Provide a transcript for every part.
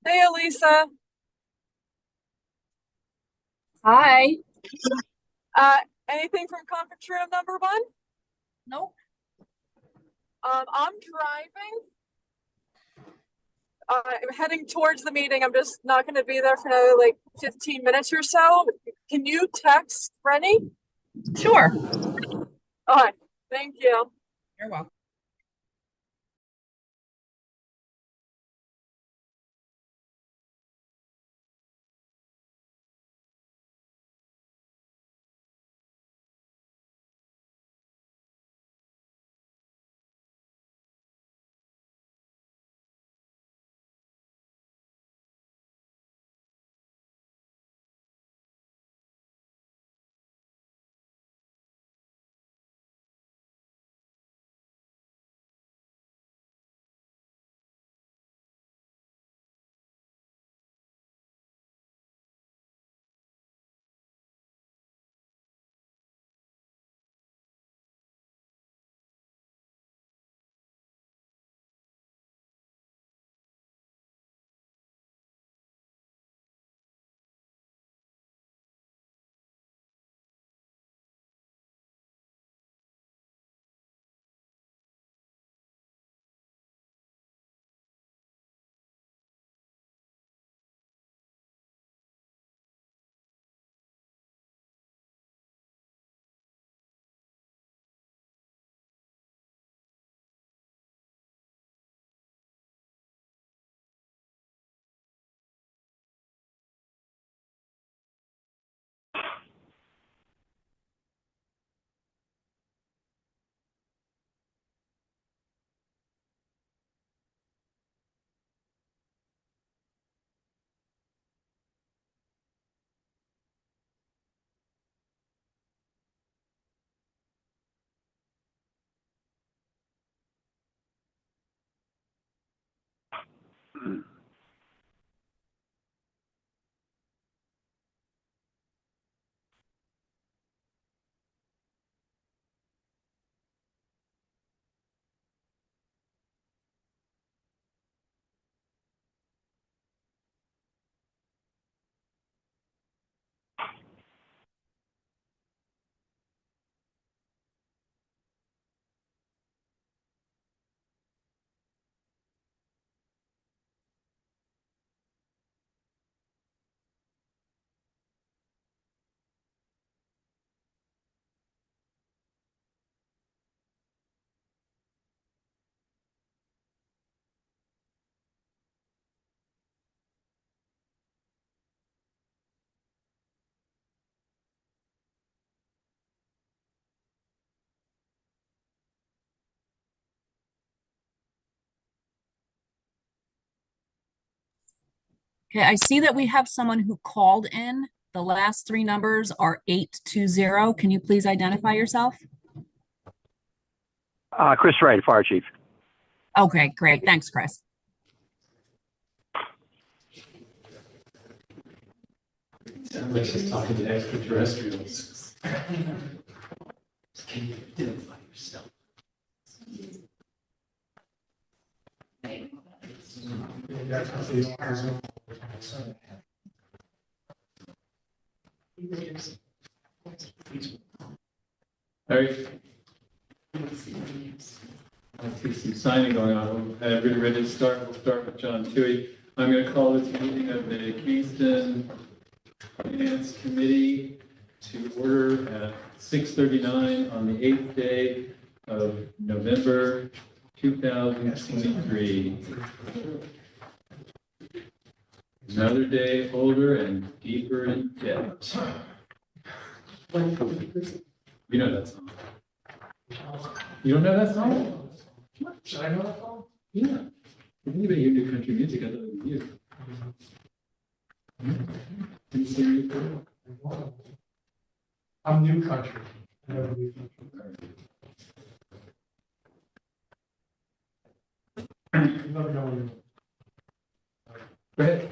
Hey, Elisa. Hi. Uh, Anything from conference room number one? Nope. I'm driving. I'm heading towards the meeting. I'm just not going to be there for another like 15 minutes or so. Can you text Rennie? Sure. All right. Thank you. You're welcome. Okay, I see that we have someone who called in. The last three numbers are 820. Can you please identify yourself? Chris Wright, Fire Chief. Okay, great. Thanks, Chris. Sounds like she's talking to extraterrestrials. Can you identify yourself? Harry? I see some signing going on. We're ready to start. We'll start with John Toohey. I'm going to call this meeting of the Kingston Finance Committee to order at 6:39 on the 8th day of November 2023. Another day older and deeper in debt. You know that song. You don't know that song? Should I know that song? Yeah. Anybody who do country music other than you. Can you sing it before? I'm new country. Go ahead.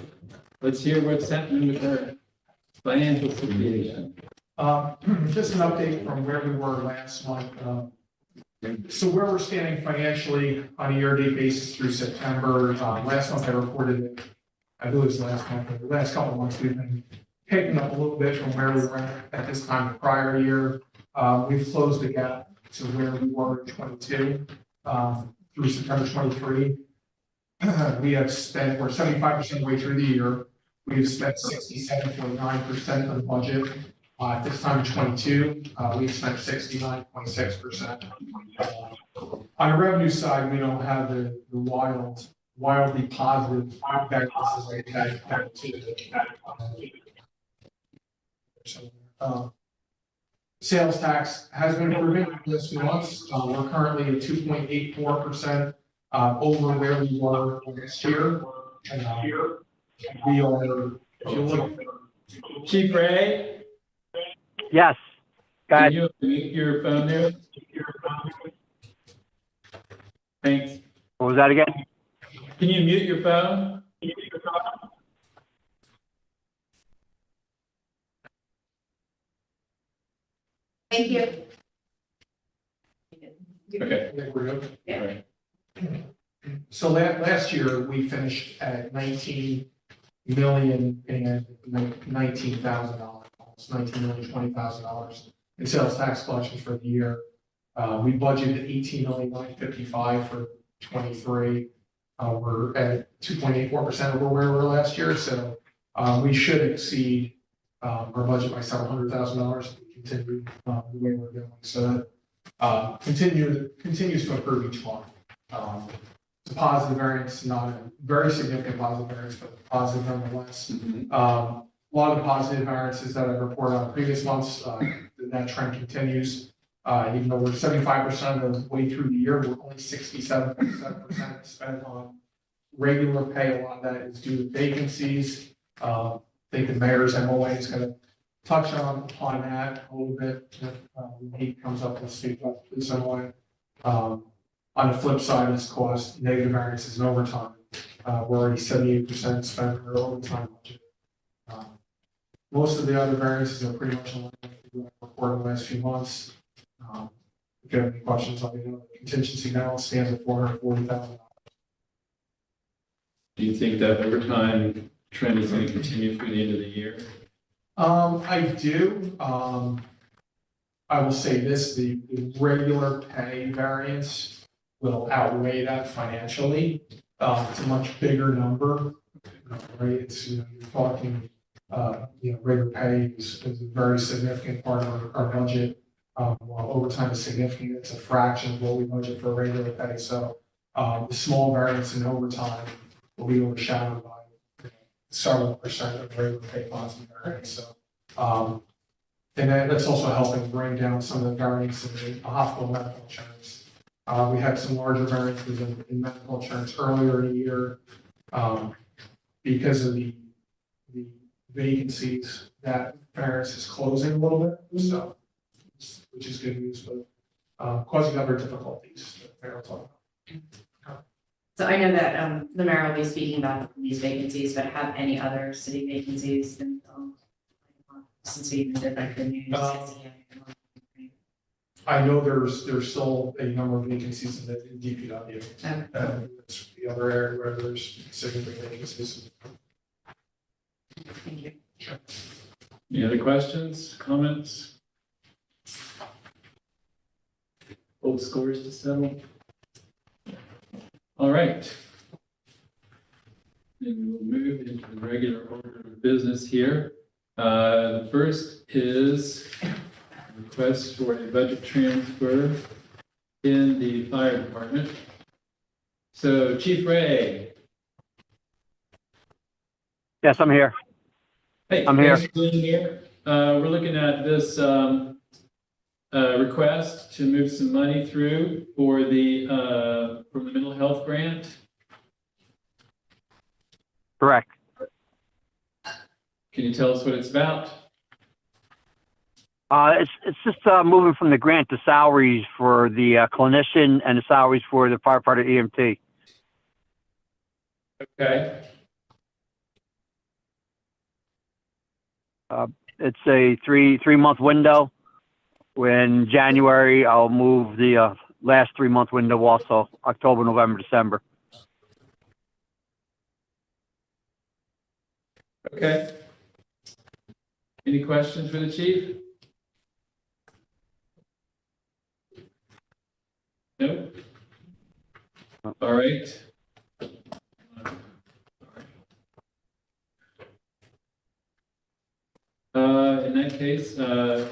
Let's hear what's happening with our financial situation. Just an update from where we were last month. So where we're standing financially on a year-to-date basis through September, last month I reported that I believe it's last month, or the last couple of months, we've been picking up a little bit from where we were at this time the prior year. We've closed the gap to where we were in 22, through September 23. We have spent, we're 75% of the way through the year. We've spent 67.9% of the budget. At this time in 22, we've spent 69.6%. On the revenue side, we don't have the wildly positive variances like that too. Sales tax has been improving this month. We're currently at 2.84%, over where we were last year. And we are, if you look, Chief Ray, Yes. Go can ahead. you mute your phone there? Thanks. What was that again? Can you mute your phone? Thank you. Okay. I think we're good. All right. So last year, we finished at $19,019,000, almost $19,020,000 in sales tax collections for the year. We budgeted $18,955,000 for 23. We're at 2.84% over where we were last year, so we should exceed our budget by several $100,000 if we continue the way we're going. So continues to improve each month. It's a positive variance, not a very significant positive variance, but positive nonetheless. A lot of the positive variances that I've reported on previous months, that trend continues. Even though we're 75% of the way through the year, we're only 67.7% spent on regular pay. A lot of that is due to vacancies. I think the mayor's MOA is going to touch upon that a little bit. When he comes up and speaks about this MOA. On the flip side of this cost, negative variances and overtime. We're already 78% spent on our overtime budget. Most of the other variances are pretty much in line with what we've reported in the last few months. If you have any questions, let me know. The contingency balance stands at $440,000. Do you think that overtime trend is going to continue through the end of the year? I do. I will say this, the regular pay variance will outweigh that financially. It's a much bigger number, right? It's, you're talking, regular pay is a very significant part of our budget. While overtime is significant, it's a fraction of what we budget for regular pay. So the small variance in overtime will be overshadowed by several percent of regular pay positive variance. So, and that's also helping bring down some of the variance in the hospital medical insurance. We had some larger variances in medical insurance earlier in the year because of the vacancies. That variance is closing a little bit, so which is good news, but causing other difficulties that Mayor will talk about. So I know that the mayor will be speaking about these vacancies, but have any other city vacancies been since we did like the news? I know there's still a number of vacancies in DPW. Okay. That's the other area where there's significant vacancies. Thank you. Any other questions, comments? Old scores to settle? All right. Then we'll move into the regular order of business here. The first is request for a budget transfer in the fire department. So Chief Ray. Yes, I'm here. Hey, I'm here. thanks for being here. We're looking at this request to move some money through for the from the mental health grant. Correct. Can you tell us what it's about? It's just moving from the grant to salaries for the clinician and the salaries for the firefighter EMT. Okay. It's a three-month window. In January, I'll move the last 3-month window also, October, November, December. Okay. Any questions for the chief? No? All right. In that case, there's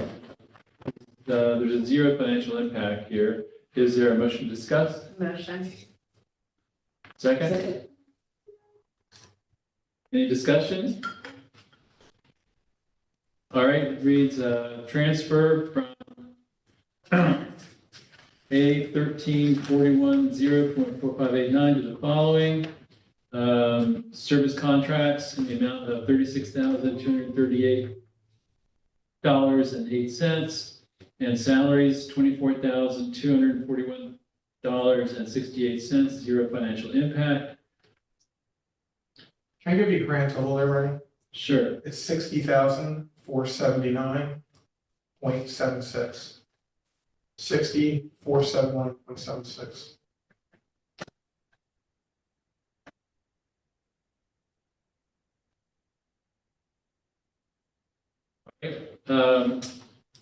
a zero financial impact here. Is there a motion to discuss? Motion. Second? Any discussion? All right, it reads, transfer from A 1341 0.4589 to the following. Service contracts in the amount of $36,238.08, and salaries $24,241.68, zero financial impact. Can I give you a grand total there, Ray? Sure. It's 60,479.76. 60,471.76.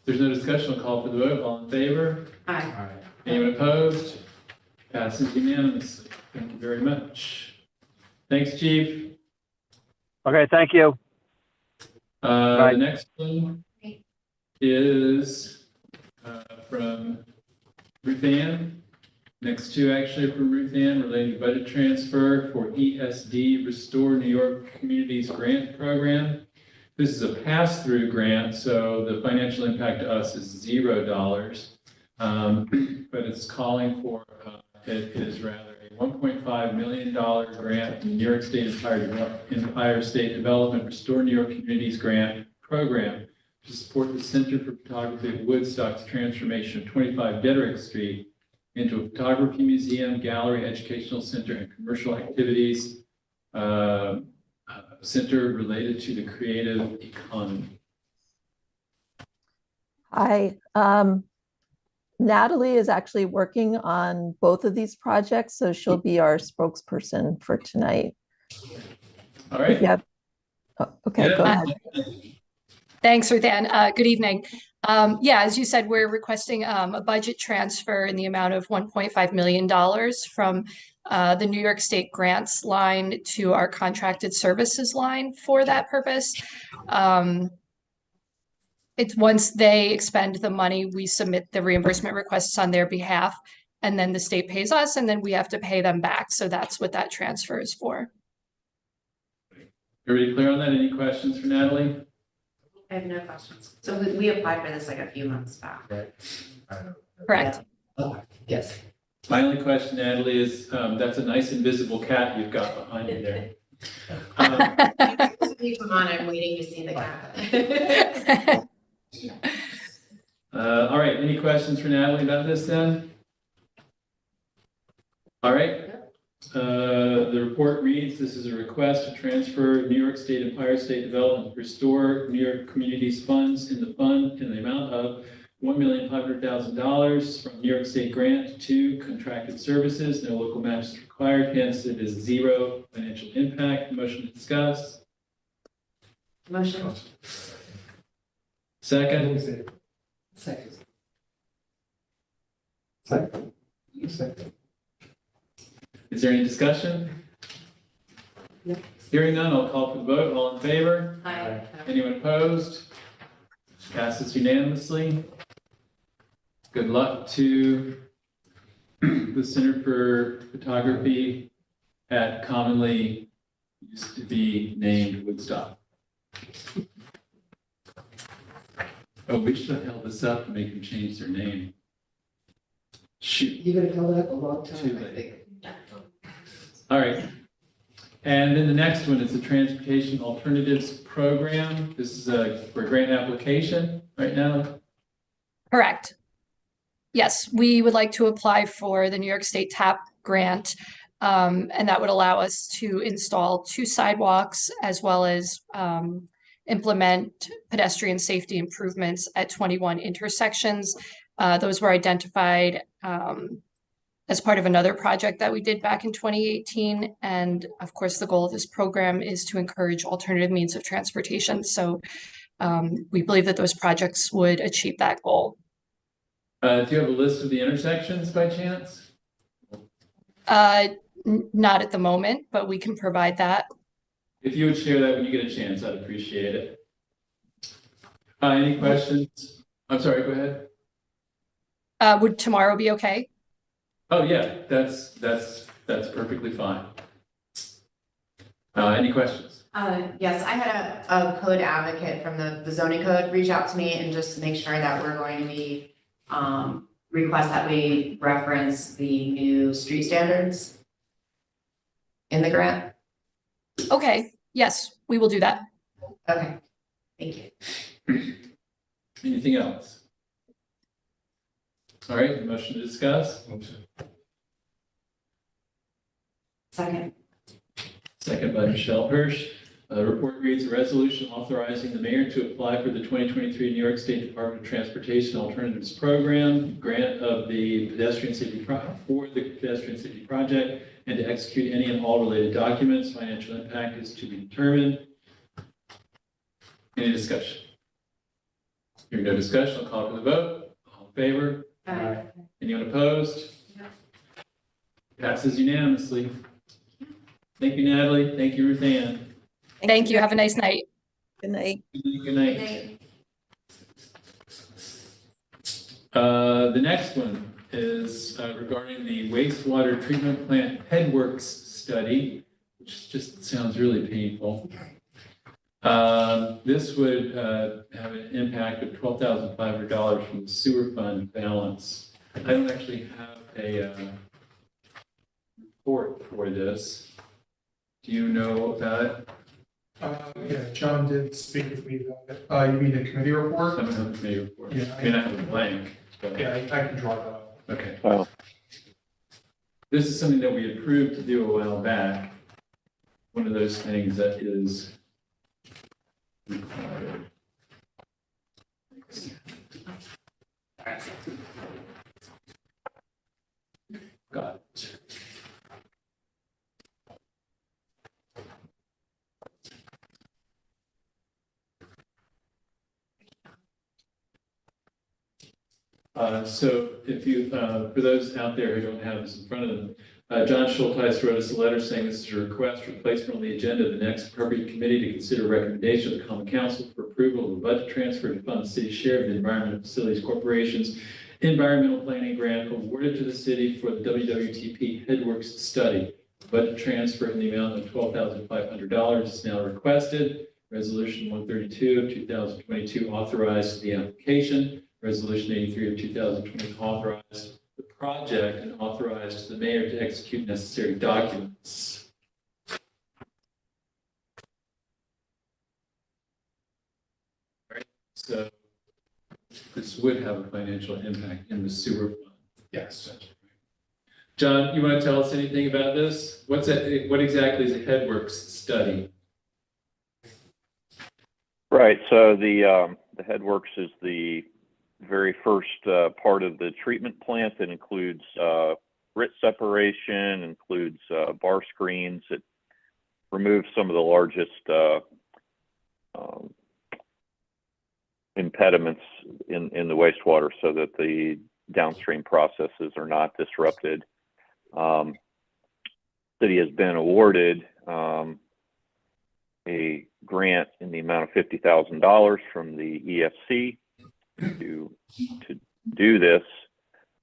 There's no discussion. I'll call for the vote. All in favor? Aye. Anyone opposed? Passes unanimously. Thank you very much. Thanks, Chief. Okay, thank you. Bye. The next one is from Ruth Ann. Next two actually are from Ruth Ann relating to budget transfer for ESD Restore New York Communities Grant Program. This is a pass-through grant, so the financial impact to us is $0, but it's calling for, it is rather a $1.5 million grant from the New York State Empire State Development Restore New York Communities Grant Program to support the Center for Photography of Woodstock's transformation of 25 Dedrick Street into a photography museum, gallery, educational center, and commercial activities center related to the creative economy. Hi, Natalie is actually working on both of these projects, so she'll be our spokesperson for tonight. All right. Yeah. Oh, okay, Yeah. go ahead. Thanks, Ruth Ann. Good evening. Yeah, as you said, we're requesting a budget transfer in the amount of $1.5 million from the New York State grants line to our contracted services line for that purpose. It's once they expend the money, we submit the reimbursement requests on their behalf, and then the state pays us, and then we have to pay them back. So that's what that transfer is for. Everybody clear on that? Any questions for Natalie? I have no questions. So we applied for this like a few months back. Correct. Yes. My only question, Natalie, is that's a nice invisible cat you've got behind you there. Come on, I'm waiting to see the cat. All right, any questions for Natalie about this then? All right. The report reads, this is a request to transfer New York State Empire State Development Restore New York Communities funds in the fund in the amount of $1,500,000 from New York State grant to contracted services. No local match is required, hence it is zero financial impact. Motion to discuss. Motion. Second. Second. Is there any discussion? No. Hearing none, I'll call for the vote. All in favor? Aye. Anyone opposed? Passes unanimously. Good luck to the Center for Photography at commonly used to be named Woodstock. Oh, we should have held this up and make them change their name. Shoot. You're gonna held it up a long Too time, I late. think. All right. And then the next one is the Transportation Alternatives Program. This is for a grant application right now. Correct. Yes, we would like to apply for the New York State TAP grant, and that would allow us to install 2 sidewalks as well as implement pedestrian safety improvements at 21 intersections. Those were identified as part of another project that we did back in 2018. And of course, the goal of this program is to encourage alternative means of transportation. So we believe that those projects would achieve that goal. Do you have a list of the intersections by chance? Not at the moment, but we can provide that. If you would share that when you get a chance, I'd appreciate it. Any questions? I'm sorry, go ahead. Would tomorrow be okay? Oh yeah, that's perfectly fine. Any questions? Yes, I had a code advocate from the zoning code reach out to me and just make sure that we're going to be, request that we reference the new street standards in the grant. Okay, yes, we will do that. Okay, thank you. Anything else? All right, motion to discuss. Second. Second by Michelle Hirsch. The report reads: a resolution authorizing the mayor to apply for the 2023 New York State Department of Transportation Alternatives Program grant of the pedestrian safety project, and to execute any and all related documents. Financial impact is to be determined. Any discussion? Hearing no discussion, I'll call for the vote. All in favor? Aye. Anyone opposed? No. Passes unanimously. Thank you, Natalie. Thank you, Ruth Ann. Thank you. Have a nice night. Good night. Good night. The next one is regarding the wastewater treatment plant headworks study, which just sounds really painful. This would have an impact of $12,500 from the sewer fund balance. I don't actually have a report for this. Do you know about it? Yeah, John did speak with me about it. You mean the committee report? I don't have a committee report. Yeah, I mean, I have a blank. But... yeah, I can draw that up. Okay. Well, This is something that we approved to do a while back. One of those things that is required. Got it. So if you, for those out there who don't have this in front of them, John Schulteis wrote us a letter saying this is a request for placement on the agenda of the next appropriate committee to consider a recommendation of the Common Council for approval of a budget transfer to fund the city's share of the Environmental Facilities Corporation's environmental planning grant awarded to the city for the WWTP Headworks study. Budget transfer in the amount of $12,500 is now requested. Resolution 132 of 2022 authorized the application. Resolution 83 of 2020 authorized the project and authorized the mayor to execute necessary documents. All right, so this would have a financial impact in the sewer fund. Yes. John, you want to tell us anything about this? What exactly is a headworks study? Right. So the headworks is the very first part of the treatment plant that includes grit separation, includes bar screens. It removes some of the largest impediments in the wastewater so that the downstream processes are not disrupted. City has been awarded a grant in the amount of $50,000 from the EFC to do this.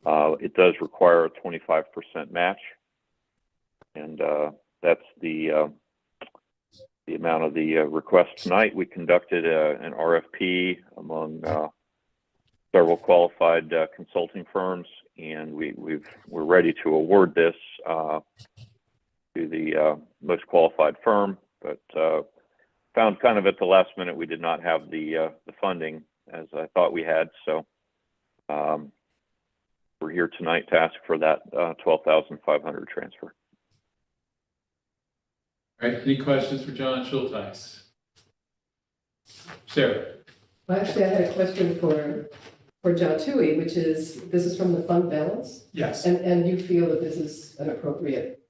It does require a 25% match, and that's the amount of the request tonight. We conducted an RFP among several qualified consulting firms, and we're ready to award this to the most qualified firm, but found kind of at the last minute we did not have the funding as I thought we had, so we're here tonight to ask for that $12,500 transfer. All right, any questions for John Schulteis? Sarah. Well, actually, I had a question for for John Tui, which is, this is from the fund balance, Yes, and you feel that this is an appropriate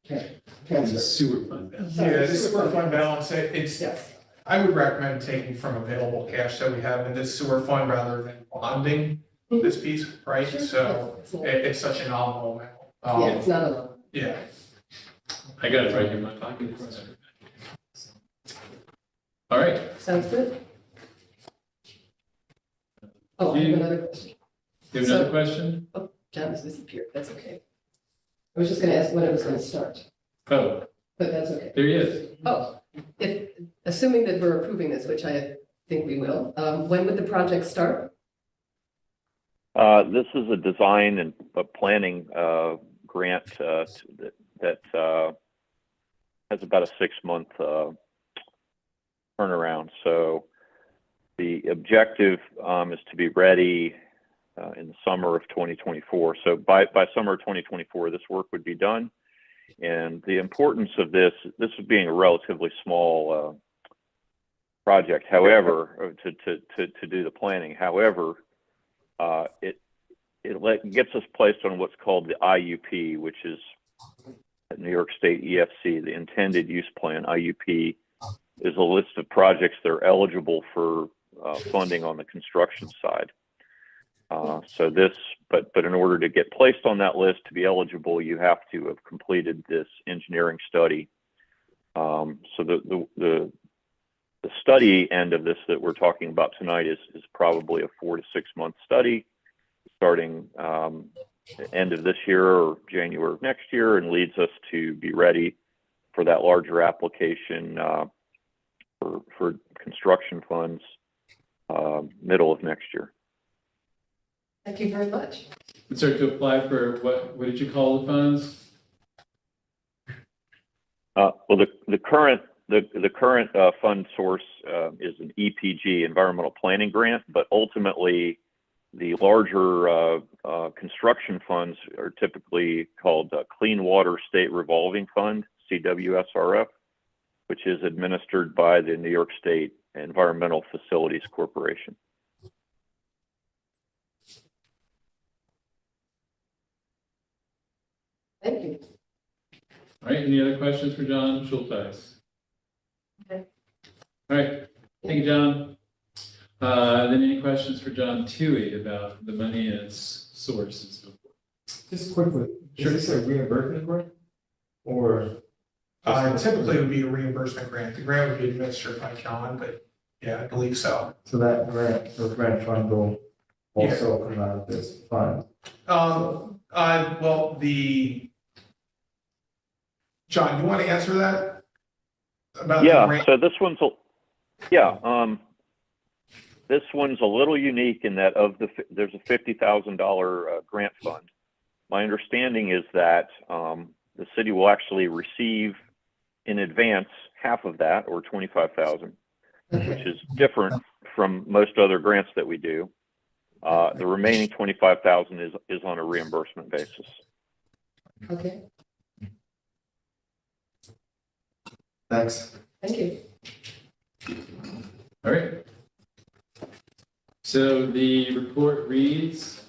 The transfer? sewer fund balance. yeah, the sewer fund balance, it's, Yes, I would recommend taking from available cash that we have in this sewer fund rather than bonding this piece, right? Sure. So It's not- it's such a nominal amount. yeah, it's not a lot. Yeah, I got it right here in my pocket. All right. Sounds good. Oh, I have another question. You have another question? Oh, John has disappeared, that's okay. I was just gonna ask when it was gonna start, Oh, but that's okay. there he is. Oh, if, assuming that we're approving this, which I think we will, when would the project start? This is a design and a planning grant that has about a 6-month turnaround. So the objective is to be ready in the summer of 2024. So by summer of 2024, this work would be done. And the importance of this being a relatively small project, however, to do the planning. However, it gets us placed on what's called the IUP, which is New York State EFC, the Intended Use Plan. IUP is a list of projects that are eligible for funding on the construction side. But in order to get placed on that list to be eligible, you have to have completed this engineering study. So the study end of this that we're talking about tonight is probably a 4 to 6 month study, starting the end of this year or January of next year, and leads us to be ready for that larger application for construction funds middle of next year. Thank you very much. And so to apply for what did you call the funds? Well, the current fund source is an EPG, Environmental Planning Grant, but ultimately the larger construction funds are typically called Clean Water State Revolving Fund, CWSRF, which is administered by the New York State Environmental Facilities Corporation. Thank you. All right, any other questions for John Schulteis? Okay. All right, thank you, John. Then any questions for John Tui about the money and its source and so forth? Just quickly, Sure. is this a reimbursement grant? Or? typically it would be a reimbursement grant. The grant would be administered by John, but yeah, I believe so. So that grant, the grant fund will also come out of this fund? Well, John, you want to answer that? About the Yeah, grant? so this one's this one's a little unique in that there's a $50,000 grant fund. My understanding is that the city will actually receive in advance half of that, or $25,000, which is different from most other grants that we do. The remaining $25,000 is on a reimbursement basis. Okay, Thanks. thank you. All right. So the report reads,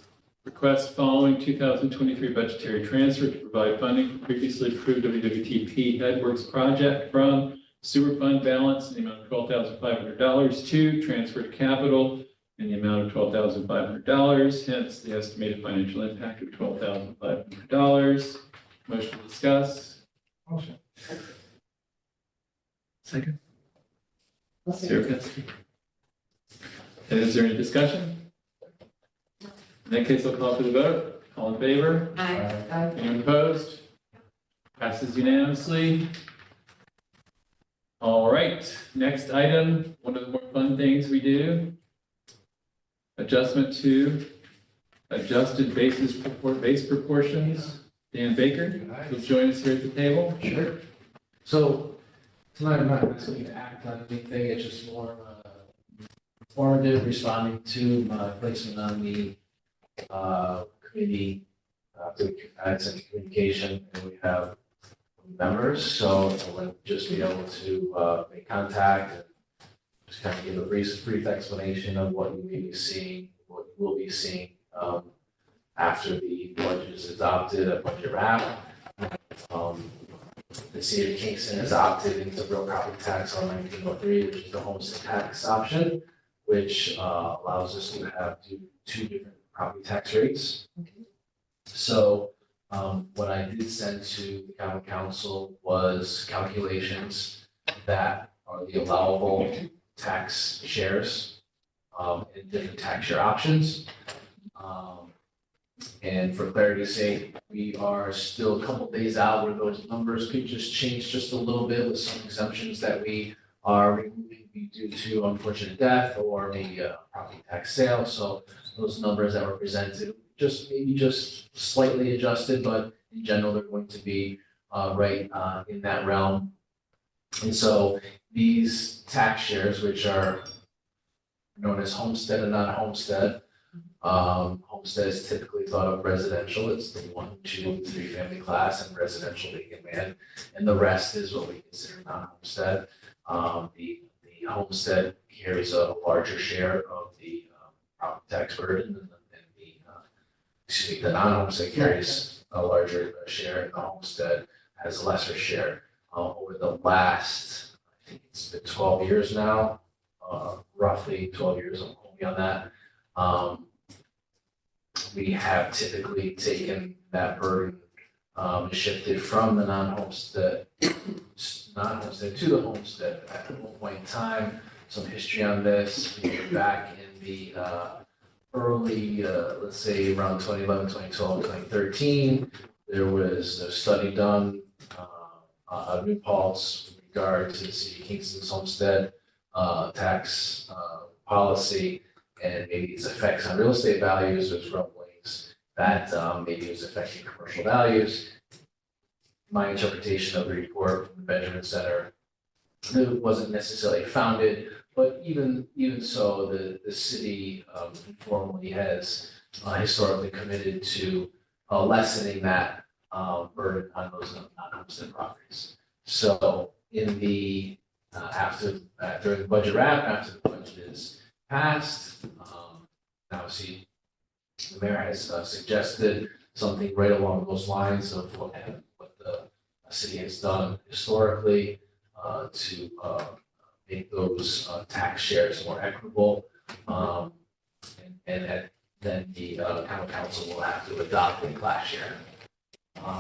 request following 2023 budgetary transfer to provide funding for previously approved WWTP Headworks project from sewer fund balance in the amount of $12,500 to transfer to capital in the amount of $12,500, hence the estimated financial impact of $12,500. Motion to discuss. Motion. Second. I'll say- Sarah Kensky. Is there any discussion? In that case, I'll call for the vote. All in favor? Aye. Anyone opposed? Passes unanimously. All right, next item, one of the more fun things we do. Adjustment to adjusted base proportions. Dan Baker, will join us here at the table. Sure. So tonight I'm not asking you to act on anything, it's just more informative, responding to my placement on the committee. We had some communication and we have members, so I want to just be able to make contact and just kind of give a brief explanation of what you may be seeing, what be seeing, after the budget is adopted, a budget wrap. The city of Kingston has opted into real property tax on 1903, which is the homestead tax option, which allows us to have two different property tax rates. So what I did send to the common council was calculations that are the allowable tax shares and different tax share options. And for clarity's sake, we are still a couple days out where those numbers could just change just a little bit with some exemptions that we are removing due to unfortunate death or maybe a property tax sale. So those numbers that were presented maybe just slightly adjusted, but in general, they're going to be right in that realm. And so these tax shares, which are known as homestead and non-homestead, homestead is typically thought of residential. It's the 1, 2, 3 family class and residential vacant land. And the rest is what we consider non-homestead. The homestead carries a larger share of the property tax burden and the non-homestead carries a larger share and the homestead has a lesser share. Over the last, I think it's been 12 years now, roughly 12 years, don't quote me on that. We have typically taken that burden, shifted from the non-homestead to the homestead. At one point in time, some history on this, we were back in the early, let's say around 2011, 2012, 2013, there was a study done out of New Paltz with regard to the city of Kingston's homestead tax policy and maybe its effects on real estate values. There's rumblings that maybe it was affecting commercial values. My interpretation of the report from the Benjamin Center, it wasn't necessarily founded, but even so, the city informally has historically committed to lessening that burden on those non-homestead properties. So in the during the budget wrap, after the budget is passed, obviously the mayor has suggested something right along those lines of what the city has done historically to make those tax shares more equitable, and then the common council will have to adopt a class share.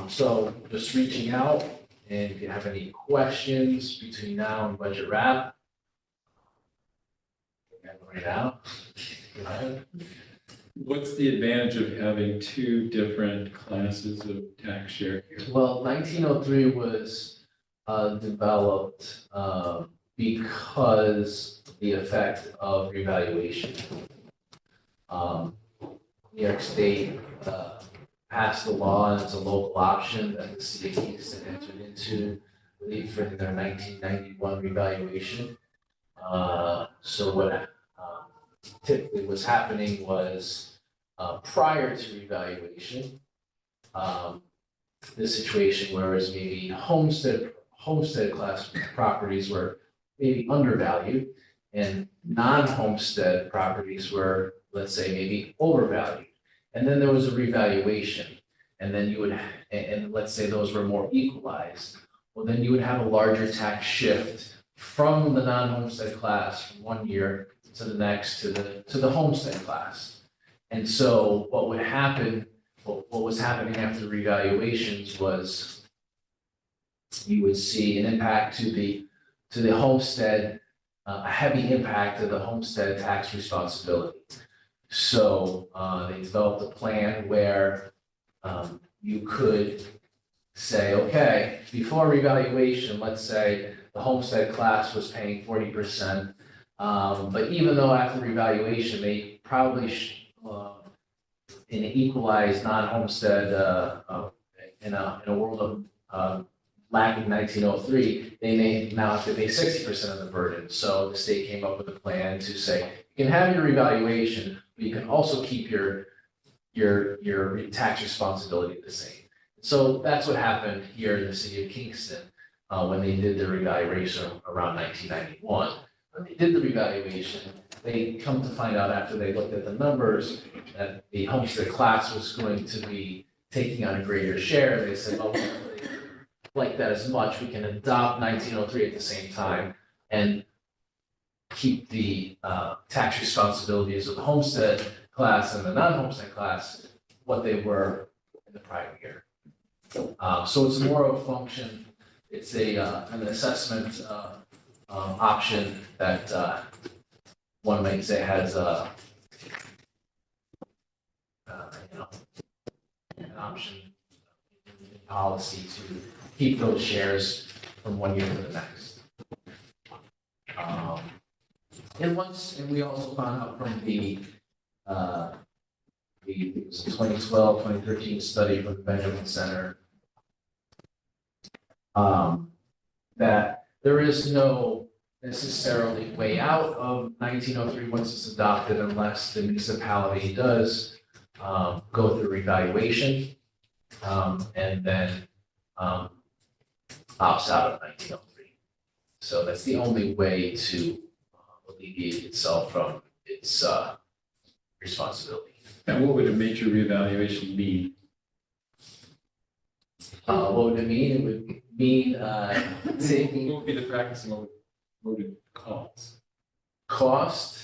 So just reaching out, and if you have any questions between now and budget wrap, right now. Go ahead. What's the advantage of having two different classes of tax share here? Well, 1903 was developed because the effect of revaluation. New York State passed a law, and it's a local option that the city of Kingston entered into, I believe, for their 1991 revaluation. So what typically was happening was prior to revaluation, the situation whereas maybe homestead class properties were maybe undervalued and non-homestead properties were, let's say, maybe overvalued. And then there was a revaluation, and then you would, and let's say those were more equalized. Well, then you would have a larger tax shift from the non-homestead class from one year to the next to the homestead class. And so what would happen, what was happening after revaluations was you would see an impact to the homestead, a heavy impact to the homestead tax responsibility. So they developed a plan where you could say, okay, before revaluation, let's say the homestead class was paying 40%, but even though after revaluation, they probably in an equalized non-homestead in a world of lacking 1903, they may now have to pay 60% of the burden. So the state came up with a plan to say, you can have your revaluation, but you can also keep your tax responsibility the same. So that's what happened here in the city of Kingston when they did the revaluation around 1991. When they did the revaluation, they come to find out after they looked at the numbers that the homestead class was going to be taking on a greater share, they said, oh, we don't really like that as much, we can adopt 1903 at the same time and keep the tax responsibilities of the homestead class and the non-homestead class what they were in the prior year. So it's more of a function, it's an assessment option that one might say has an option in policy to keep those shares from one year to the next. And we also found out from it was a 2012, 2013 study from the Benjamin Center, that there is no necessarily way out of 1903 once it's adopted unless the municipality does go through revaluation and then opts out of 1903. So that's the only way to alleviate itself from its responsibility. And what would a major reevaluation mean? What would it mean? It would mean taking. What would be the practice and what would it cause? Cause.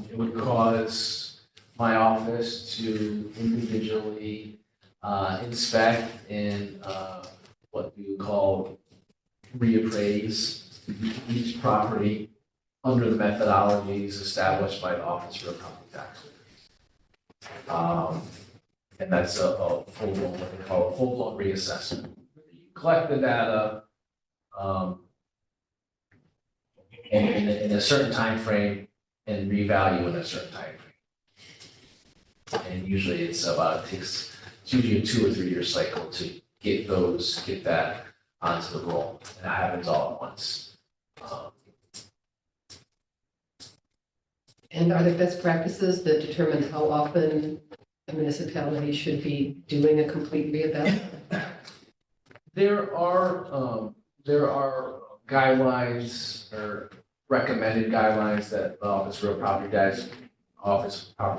It would cause my office to individually inspect and what we would call reappraise each property under the methodologies established by the Office of Real Property Tax. And that's a full-blown, what they call a full-blown reassessment. You collect the data in a certain time frame and revalue in a certain time frame. And usually it's it's usually a 2 or 3 year cycle to get that onto the roll. And that happens all at once. And are there best practices that determine how often a municipality should be doing a complete reevaluation? There are guidelines or recommended guidelines that the Office of Real Property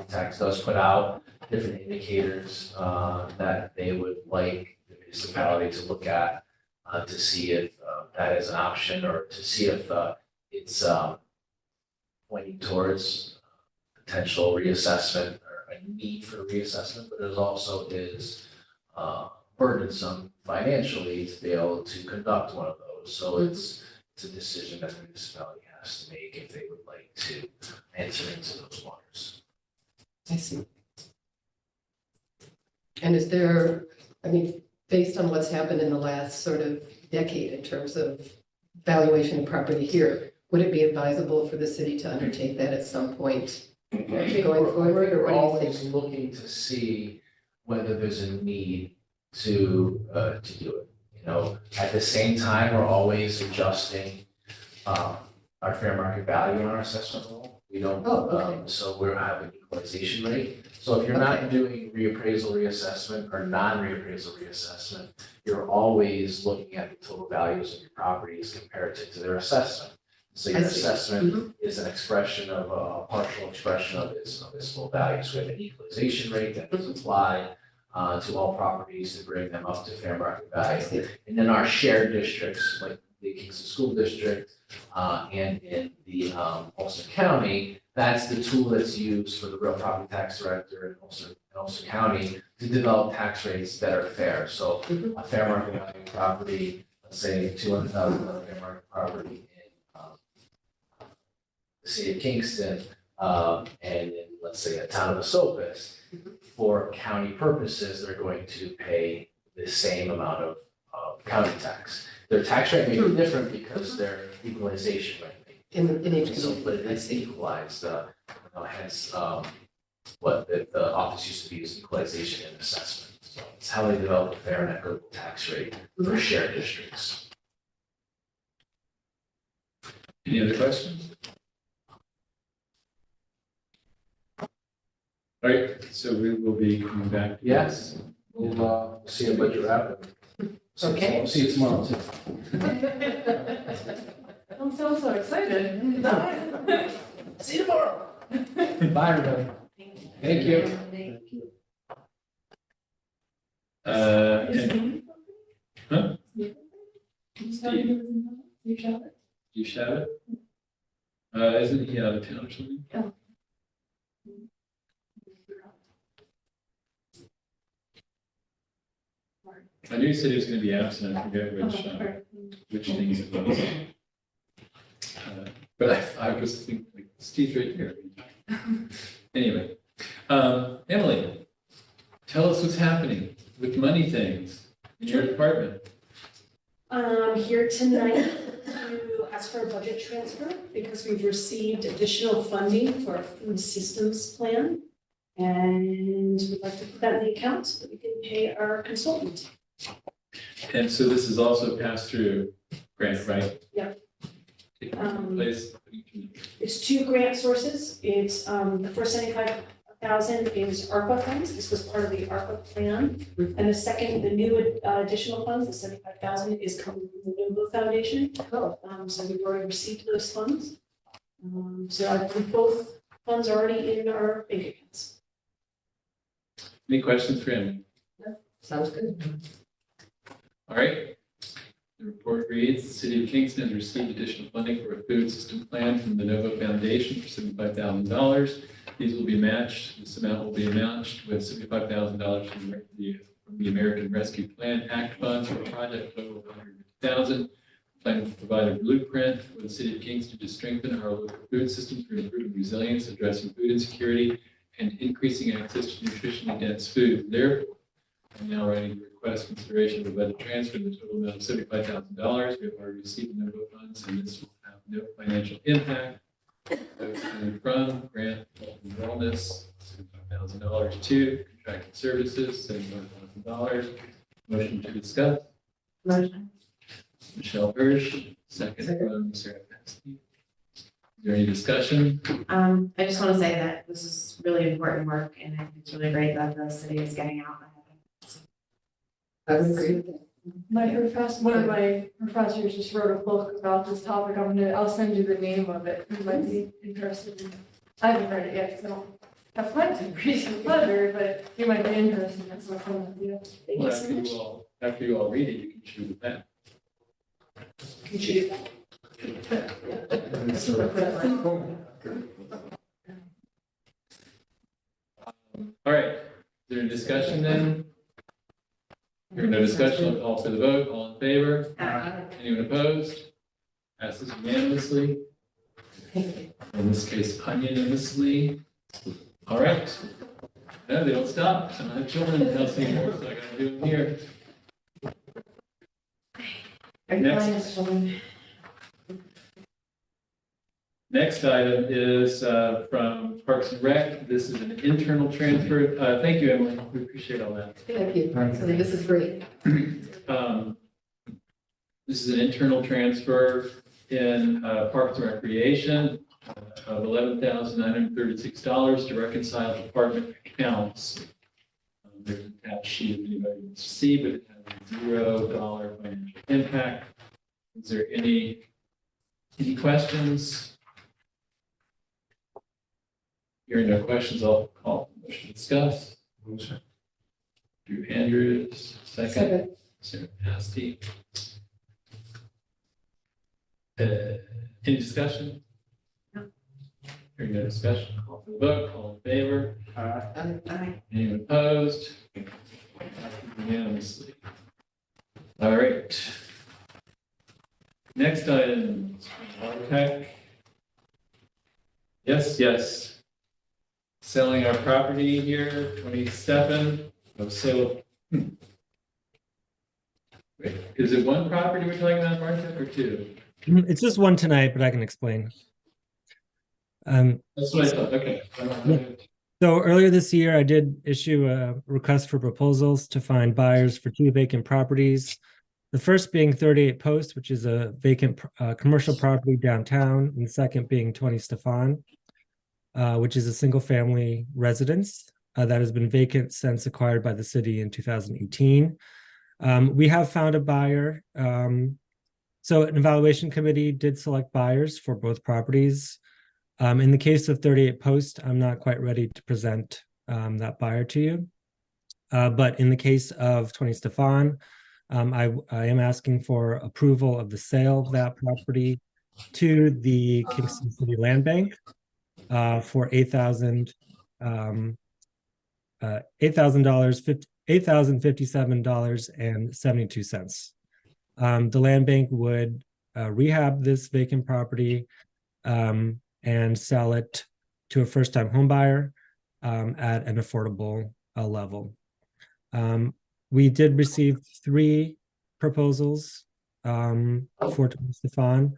Tax does put out, different indicators that they would like the municipality to look at to see if that is an option or to see if it's pointing towards potential reassessment or a need for reassessment, but it also is burdensome financially to be able to conduct one of those. So it's a decision that the municipality has to make if they would like to enter into those waters. I see. And is there, based on what's happened in the last sort of decade in terms of valuation of property here, would it be advisable for the city to undertake that at some point going forward, or what do you Always think? looking to see whether there's a need to do it. At the same time, we're always adjusting our fair market value on our assessment roll. We don't, so we're having equalization rate. So if you're not doing reappraisal reassessment or non-reappraisal reassessment, you're always looking at the total values of your properties compared to their assessment. So your assessment is an expression of a partial expression of its full value. So we have an equalization rate that is applied to all properties to bring them up to fair market value. And then our shared districts, like the Kingston School District and in the Ulster County, that's the tool that's used for the real property tax director in Ulster County to develop tax rates that are fair. So a fair market value property, let's say $200,000 fair market property in the city of Kingston, and in, let's say, a town of Esopus, for county purposes, they're going to pay the same amount of county tax. Their tax rate may be different because their equalization rate In each so, but it's equalized, hence what the office used to be is equalization and assessment. So it's how they develop a fair and equitable tax rate for shared districts. Any other questions? All right, so we will be coming back. Yes, we'll see a budget wrap. Okay. We'll see you tomorrow too. I'm so excited. See you tomorrow. Bye, everybody. Thank you. Thank you. And, huh? Steve, you shout it? Isn't he out of town or something? I knew he said he was gonna be absent, I forget which things it was. But I was thinking, like, Steve's right here. Anyway, Emily, tell us what's happening with money things in your department. I'm here tonight to ask for a budget transfer because we've received additional funding for our food systems plan. And we'd like to put that in the account so that we can pay our consultant. And so this is also pass through grant, right? Yep. Please. It's two grant sources. It's the first 75,000 is ARPA funds. This was part of the ARPA plan. And the second, the new additional funds, the 75,000 is coming from the Novo Foundation. So we've already received those funds. So I think both funds are already in our bank accounts. Any questions for him? Sounds good. All right. The report reads, the city of Kingston has received additional funding for a food system plan from the Novo Foundation for $75,000. These will be matched, this amount will be matched with $75,000 from the American Rescue Plan Act funds for a project total of $150,000. Plan will provide a blueprint for the city of Kingston to strengthen our local food systems for improving resilience, addressing food insecurity, and increasing access to nutritionally dense food. Therefore, I'm now writing the request consideration of a budget transfer in the total amount of $75,000. We have already received Novo funds, and this will have no financial impact. Those coming from grant health and wellness, $75,000 to contracted services, $75,000. Motion to discuss. Motion. Michelle Hirsch, second from Sarah Paskey. Is there any discussion? I just want to say that this is really important work and I think it's really great that the city is getting out ahead. I would agree with that. One of my professors just wrote a book about this topic. I'll send you the name of it. You might be interested in. I haven't read it yet because I don't have time to read it later, but you might be interested. That's what I'm with you. Thank you so much. After you all read it, you can choose the pen. Can choose that. All right, is there a discussion then? Hearing no discussion, I'll call for the vote. All in favor? Anyone opposed? Passes unanimously. In this case, unanimously. All right. No, they don't stop. I don't have children in the house anymore, so I gotta do them here. Next item is from Parks and Rec. This is an internal transfer. Thank you, Emily. We appreciate all that. Thank you. So this is great. This is an internal transfer in Parks and Recreation of $11,936 to reconcile department accounts. There's an attached sheet if anybody wants to see, but it has a $0 financial impact. Is there any questions? Hearing no questions, I'll call for the motion to discuss. Drew Andrews, second. Sarah Paskey. Any discussion? No. Hearing no discussion, call for the vote. All in favor? Aye. Anyone opposed? Unanimously. All right. Next item, Tech. Yes. Selling our property here, 27. So, wait, is it one property we're talking about, Martha, or two? It's just one tonight, but I can explain. That's what I thought. Okay. So earlier this year, I did issue a request for proposals to find buyers for two vacant properties. The first being 38 Post, which is a vacant commercial property downtown, and the second being 20 Stefan, which is a single family residence that has been vacant since acquired by the city in 2018. We have found a buyer. So an evaluation committee did select buyers for both properties. In the case of 38 Post, I'm not quite ready to present that buyer to you. But in the case of 20 Stefan, I am asking for approval of the sale of that property to the Kingston City Land Bank for $8,057.72. The land bank would rehab this vacant property and sell it to a first-time home buyer at an affordable level. We did receive 3 proposals for Stefan,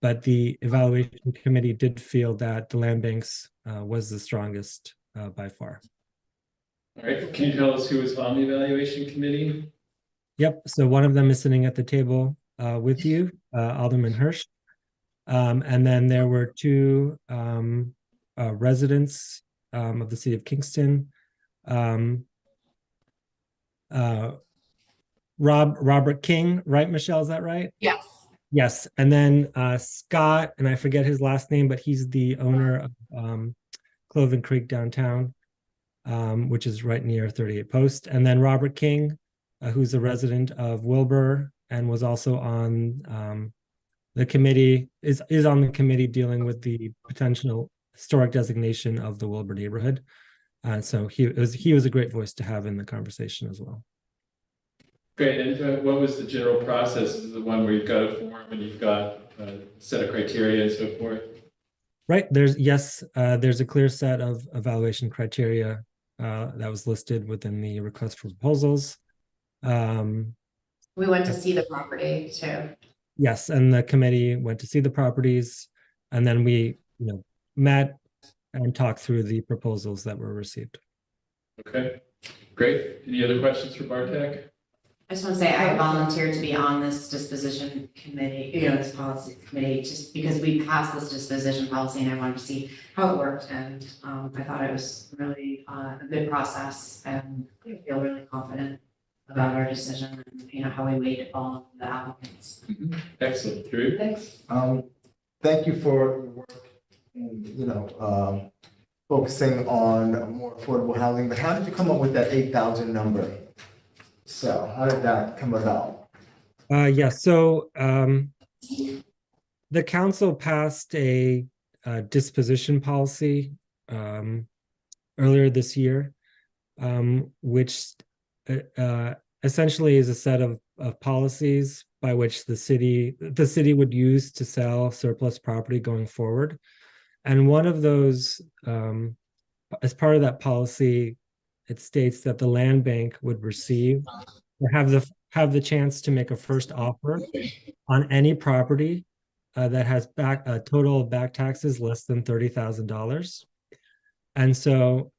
but the evaluation committee did feel that the land banks was the strongest by far. All right, can you tell us who was on the evaluation committee? Yep, so one of them is sitting at the table with you, Alderman Hirsch. And then there were 2 residents of the city of Kingston. Robert King, right, Michelle, is that right? Yes. Yes, and then Scott, and I forget his last name, but he's the owner of Cloven Creek downtown, which is right near 38 Post. And then Robert King, who's a resident of Wilbur and was also on the committee, is on the committee dealing with the potential historic designation of the Wilbur neighborhood. So he was a great voice to have in the conversation as well. Great, and what was the general process? Is it the one where you've got a form and you've got a set of criteria and so forth? Right, there's a clear set of evaluation criteria that was listed within the request for proposals. We went to see the property too. Yes, and the committee went to see the properties, and then we met and talked through the proposals that were received. Okay, great. Any other questions for Bartek? I just want to say I volunteered to be on this disposition committee, this policy committee, just because we passed this disposition policy and I wanted to see how it worked. And I thought it was really a good process and I feel really confident about our decision and, how we weighed all of the applicants. Excellent. Drew? Thanks. Thank you for your work in, focusing on more affordable housing, but how did you come up with that 8,000 number? So how did that come about? So the council passed a disposition policy earlier this year, which essentially is a set of policies by which the city would use to sell surplus property going forward. And one of those, as part of that policy, it states that the land bank would receive or have the chance to make a first offer on any property that has a total of back taxes less than $30,000. And so,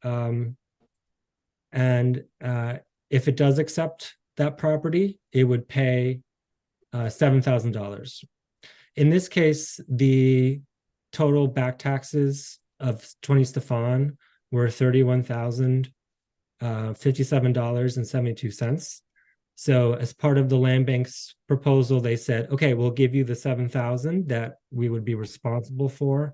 if it does accept that property, it would pay $7,000. In this case, the total back taxes of 20 Stefan were $31,057.72. So as part of the land bank's proposal, they said, okay, we'll give you the $7,000 that we would be responsible for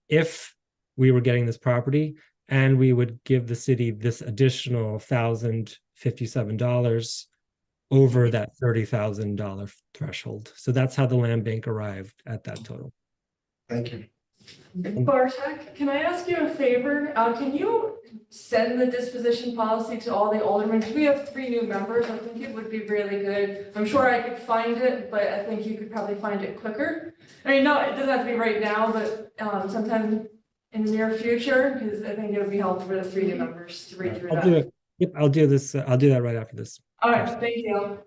if we were getting this property, and we would give the city this additional $1,057 over that $30,000 threshold. So that's how the land bank arrived at that total. Thank you. Bartek, can I ask you a favor? Can you send the disposition policy to all the aldermen? We have 3 new members. I think it would be really good. I'm sure I could find it, but I think you could probably find it quicker. I mean, no, it doesn't have to be right now, but sometime in the near future, because I think it would be helpful for the 3 new members to read through that. I'll do it. Yep, I'll do this. I'll do that right after this. All right, thank you.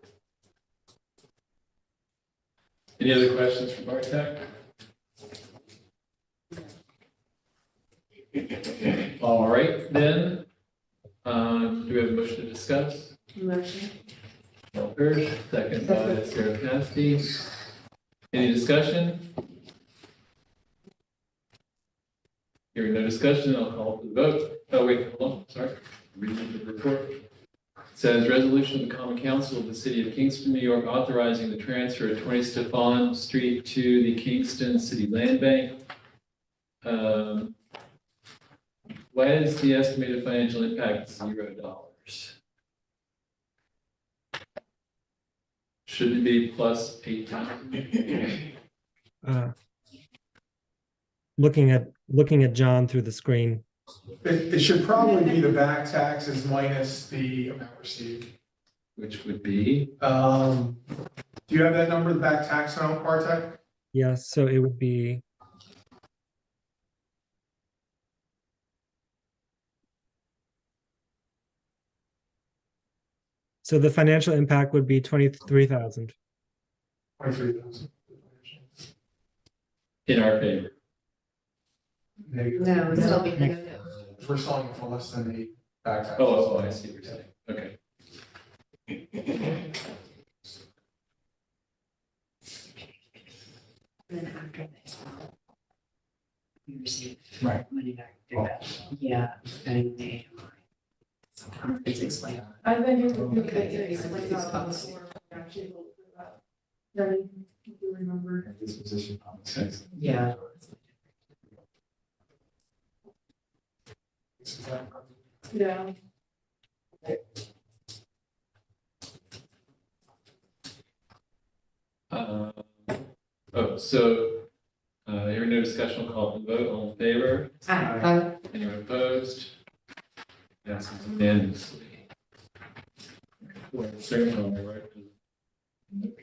Any other questions for Bartek? All right, then. Do we have a motion to discuss? Motion. Hirsch, second by Sarah Cassidy. Any discussion? Hearing no discussion, I'll call for the vote. Oh, wait, hold on, sorry. Reading the report. It says resolution of the Common Council of the City of Kingston, New York, authorizing the transfer of 20 Stefan Street to the Kingston City Land Bank. Why is the estimated financial impact $0? Should it be plus 8,000? Looking at John through the screen. It should probably be the back taxes minus the amount received. Which would be? Do you have that number, the back tax amount, Bartek? Yes, so it would be. So the financial impact would be 23,000. 23,000. In our favor. Negative. No, it's still be negative. We're selling for less than the back tax. Oh, I see what you're saying. Okay. Then after this, we receive Right. money back. Yeah, and they. It's explained. I think it would be Okay. good to explain that Policy. before we actually vote for that. Then if you remember. Disposition policy. Yeah. Yeah. Hearing no discussion, will call for the vote. All in favor? Anyone opposed? Passes unanimously.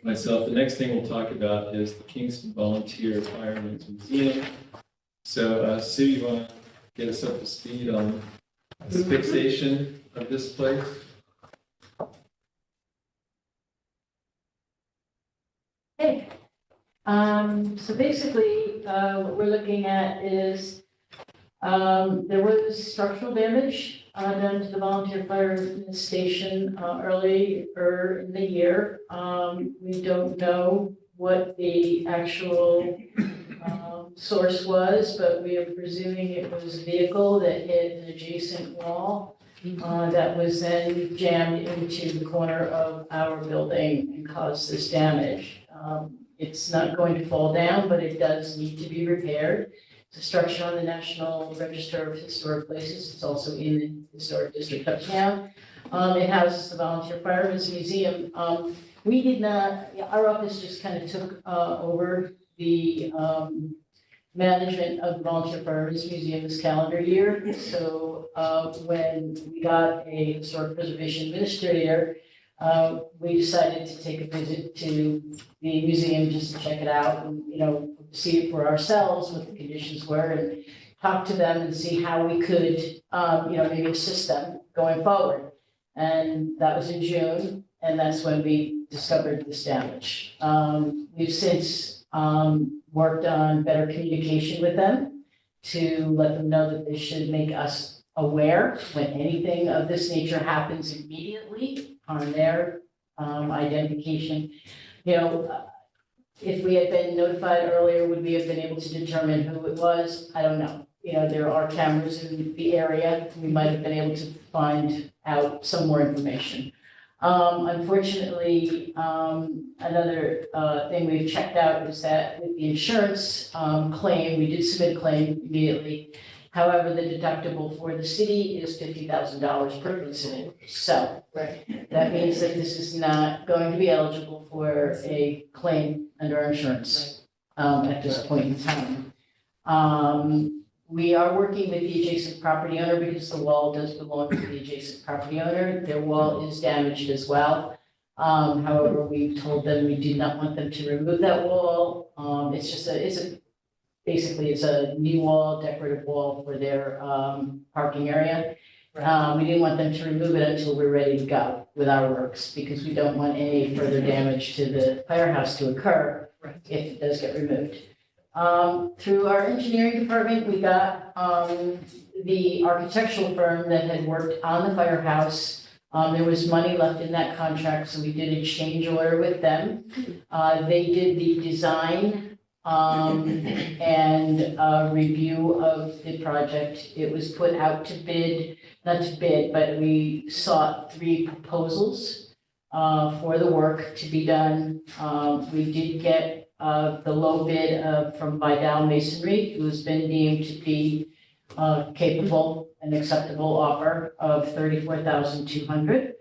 Myself, the next thing we'll talk about is the Kingston Volunteer Firemen's Museum. So, Sue, you want to get us up to speed on the fixation of this place? Hey, so basically, what we're looking at is, there was structural damage, done to the volunteer fire station, earlier in the year. We don't know what the actual, source was, but we are presuming it was a vehicle that hit an adjacent wall, that was then jammed into the corner of our building and caused this damage. It's not going to fall down, but it does need to be repaired. It's a structure on the National Register of Historic Places. It's also in the Historic District of town. It houses the Volunteer Firemen's Museum. We did not, our office just kind of took over the management of the Volunteer Firemen's Museum this calendar year. So when we got a historic preservation administrator, we decided to take a visit to the museum just to check it out and, see it for ourselves, what the conditions were, and talk to them and see how we could, maybe assist them going forward. And that was in June, and that's when we discovered this damage. We've since worked on better communication with them to let them know that they should make us aware when anything of this nature happens immediately on their identification. If we had been notified earlier, would we have been able to determine who it was? I don't know. There are cameras in the area. We might have been able to find out some more information. Unfortunately, another thing we've checked out is that with the insurance claim, we did submit a claim immediately. However, the deductible for the city is $50,000 per incident. So that means that this is not going to be eligible for a claim under our insurance at this point in time. We are working with the adjacent property owner because the wall does belong to the adjacent property owner. Their wall is damaged as well. However, we've told them we do not want them to remove that wall. Basically, it's a knee wall, decorative wall for their parking area. We didn't want them to remove it until we're ready to go with our works because we don't want any further damage to the firehouse to occur if it does get removed. Through our engineering department, we got the architectural firm that had worked on the firehouse. There was money left in that contract, so we did a change order with them. They did the design and review of the project. It was put out to bid, not to bid, but we sought 3 proposals for the work to be done. We did get the low bid from Vidal Masonry, who's been deemed to be capable and acceptable offer of $34,200.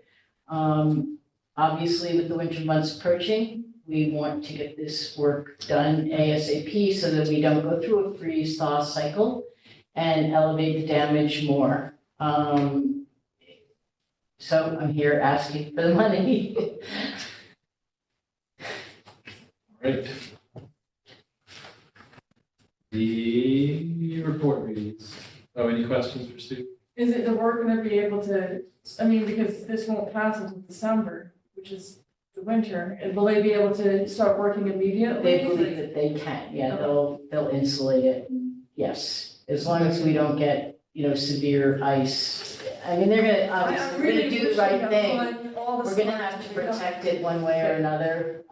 Obviously, with the winter months approaching, we want to get this work done ASAP so that we don't go through a freeze thaw cycle and elevate the damage more. So I'm here asking for the money. Right. The report reads, oh, any questions for Sue? Is it the work gonna be able to, I mean, because this won't pass until December, which is the winter, and will they be able to start working immediately? They believe that they can, yeah, they'll insulate it, yes, as long as we don't get, severe ice. I mean, they're gonna, obviously, we're gonna do the right thing. We're gonna have to protect it one way or another.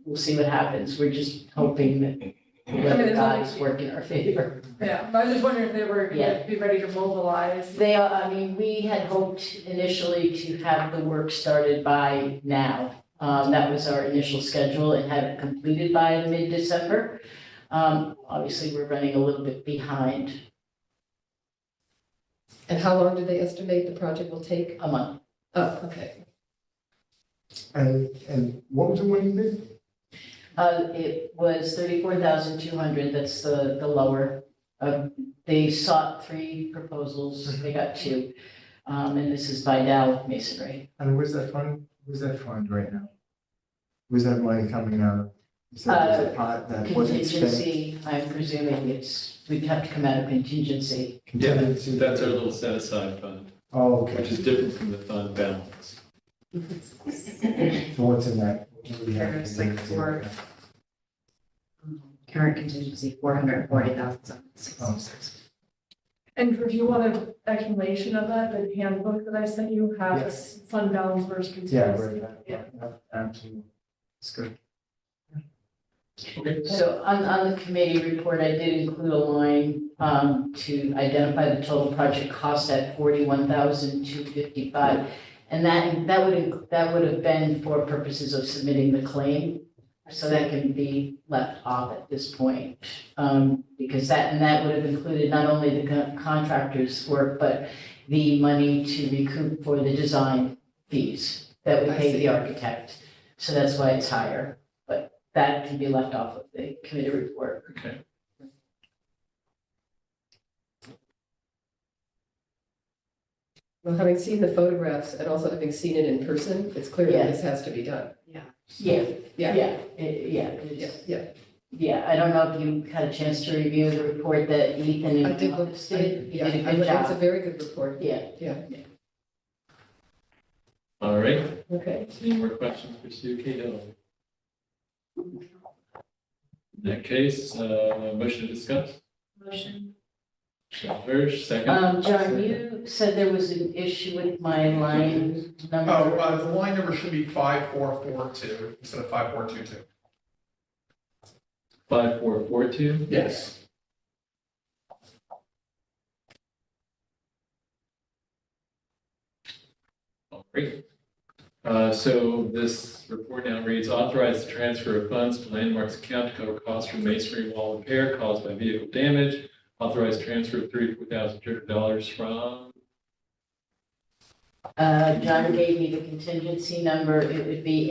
We'll see what happens. We're just hoping that the gods work in our favor. Yeah, I was just wondering if they were gonna be ready to mobilize. They are, I mean, we had hoped initially to have the work started by now. That was our initial schedule and have it completed by mid-December. Obviously, we're running a little bit behind. And how long do they estimate the project will take? A month. Oh, okay. And what was the winning bid? It was $34,200, that's the lower. They sought 3 proposals, they got 2. And this is Vidal Masonry. And where's that fund right now? Where's that money coming out of? You said there's a pot that wasn't spent. Contingency, I'm presuming we'd have to come out of contingency. Contingency. That's our little set aside fund. Oh, okay. Which is different from the fund balance. So what's in that? What do we have? There's like current contingency, 440,000. And if you want an explanation of that, the handbook that I sent you has fund balance versus Yeah, contingency. right. Yeah, absolutely. It's good. Okay. So on the committee report, I did include a line to identify the total project cost at $41,255. And that would have been for purposes of submitting the claim. So that can be left off at this point. Because that would have included not only the contractor's work, but the money to recoup for the design fees that we pay the architect. So that's why it's higher, but that can be left off of the committee report. Okay. Well, having seen the photographs and also having seen it in person, it's clear that this has to be done. Yeah. Yeah, I don't know if you had a chance to review the report that Ethan and I did look, Office did. You did a I good looked, it's a job. very good report. Yeah. All right. Okay. Any more questions for Sue Cahill? In that case, motion to discuss. Motion. Hirsch, second. John, you said there was an issue with my line number. Oh, the line number should be 5442 instead of 5422. 5442? Yes. Oh, great. So this report now reads, authorize the transfer of funds to landmarks account to cover costs for masonry wall repair caused by vehicle damage. Authorized transfer of $34,200 from. John gave me the contingency number. It would be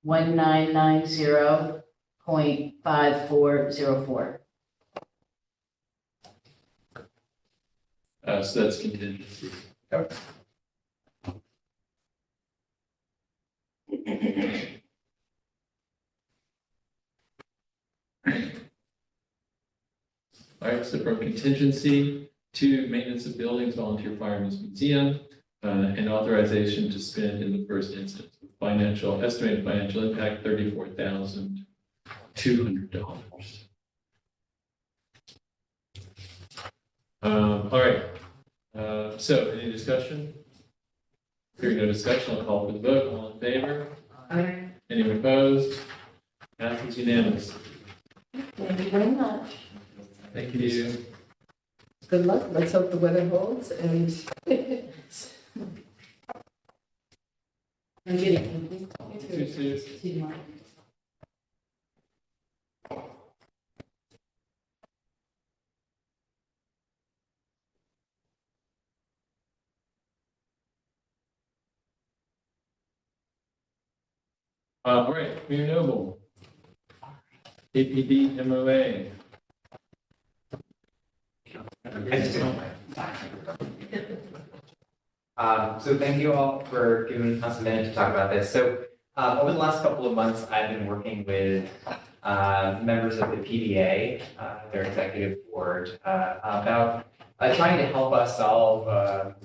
A11990.5404. So that's contingency. Yep. All right, so from contingency to maintenance of buildings, volunteer firemen's museum, and authorization to spend in the first instance. Estimated financial impact, $34,200. All right, so any discussion? Hearing no discussion, I'll call for the vote. All in favor? Aye. Anyone opposed? Passes unanimously. Thank you very much. Thank you. Good luck. Let's hope the weather holds and I'm getting. All right, Mayor Noble. APD MOA. So thank you all for giving us a minute to talk about this. So over the last couple of months, I've been working with members of the PDA, their executive board, about trying to help us solve, a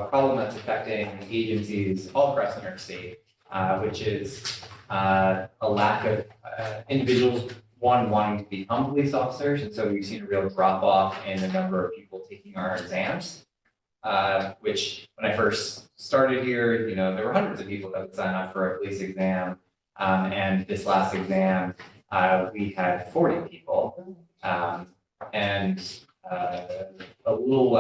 problem that's affecting agencies all across New York State, which is a lack of individuals wanting to become police officers. And so we've seen a real drop off in the number of people taking our exams. Which when I first started here, there were hundreds of people that would sign up for a police exam. And this last exam, we had 40 people. And a little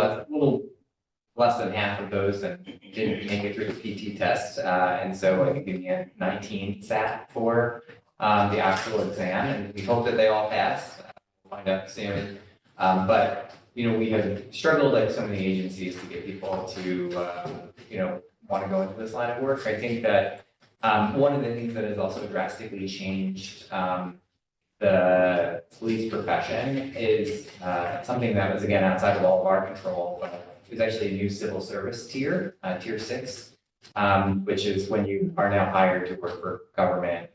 less than half of those didn't make it through the PT test. And so I think we had 19 sat for the actual exam, and we hope that they all pass. We'll find out soon. But we have struggled, like so many agencies, to get people to, want to go into this line of work. I think that one of the things that has also drastically changed the police profession is something that was, again, outside of all of our control, but it was actually a new civil service tier, tier 6, which is when you are now hired to work for government.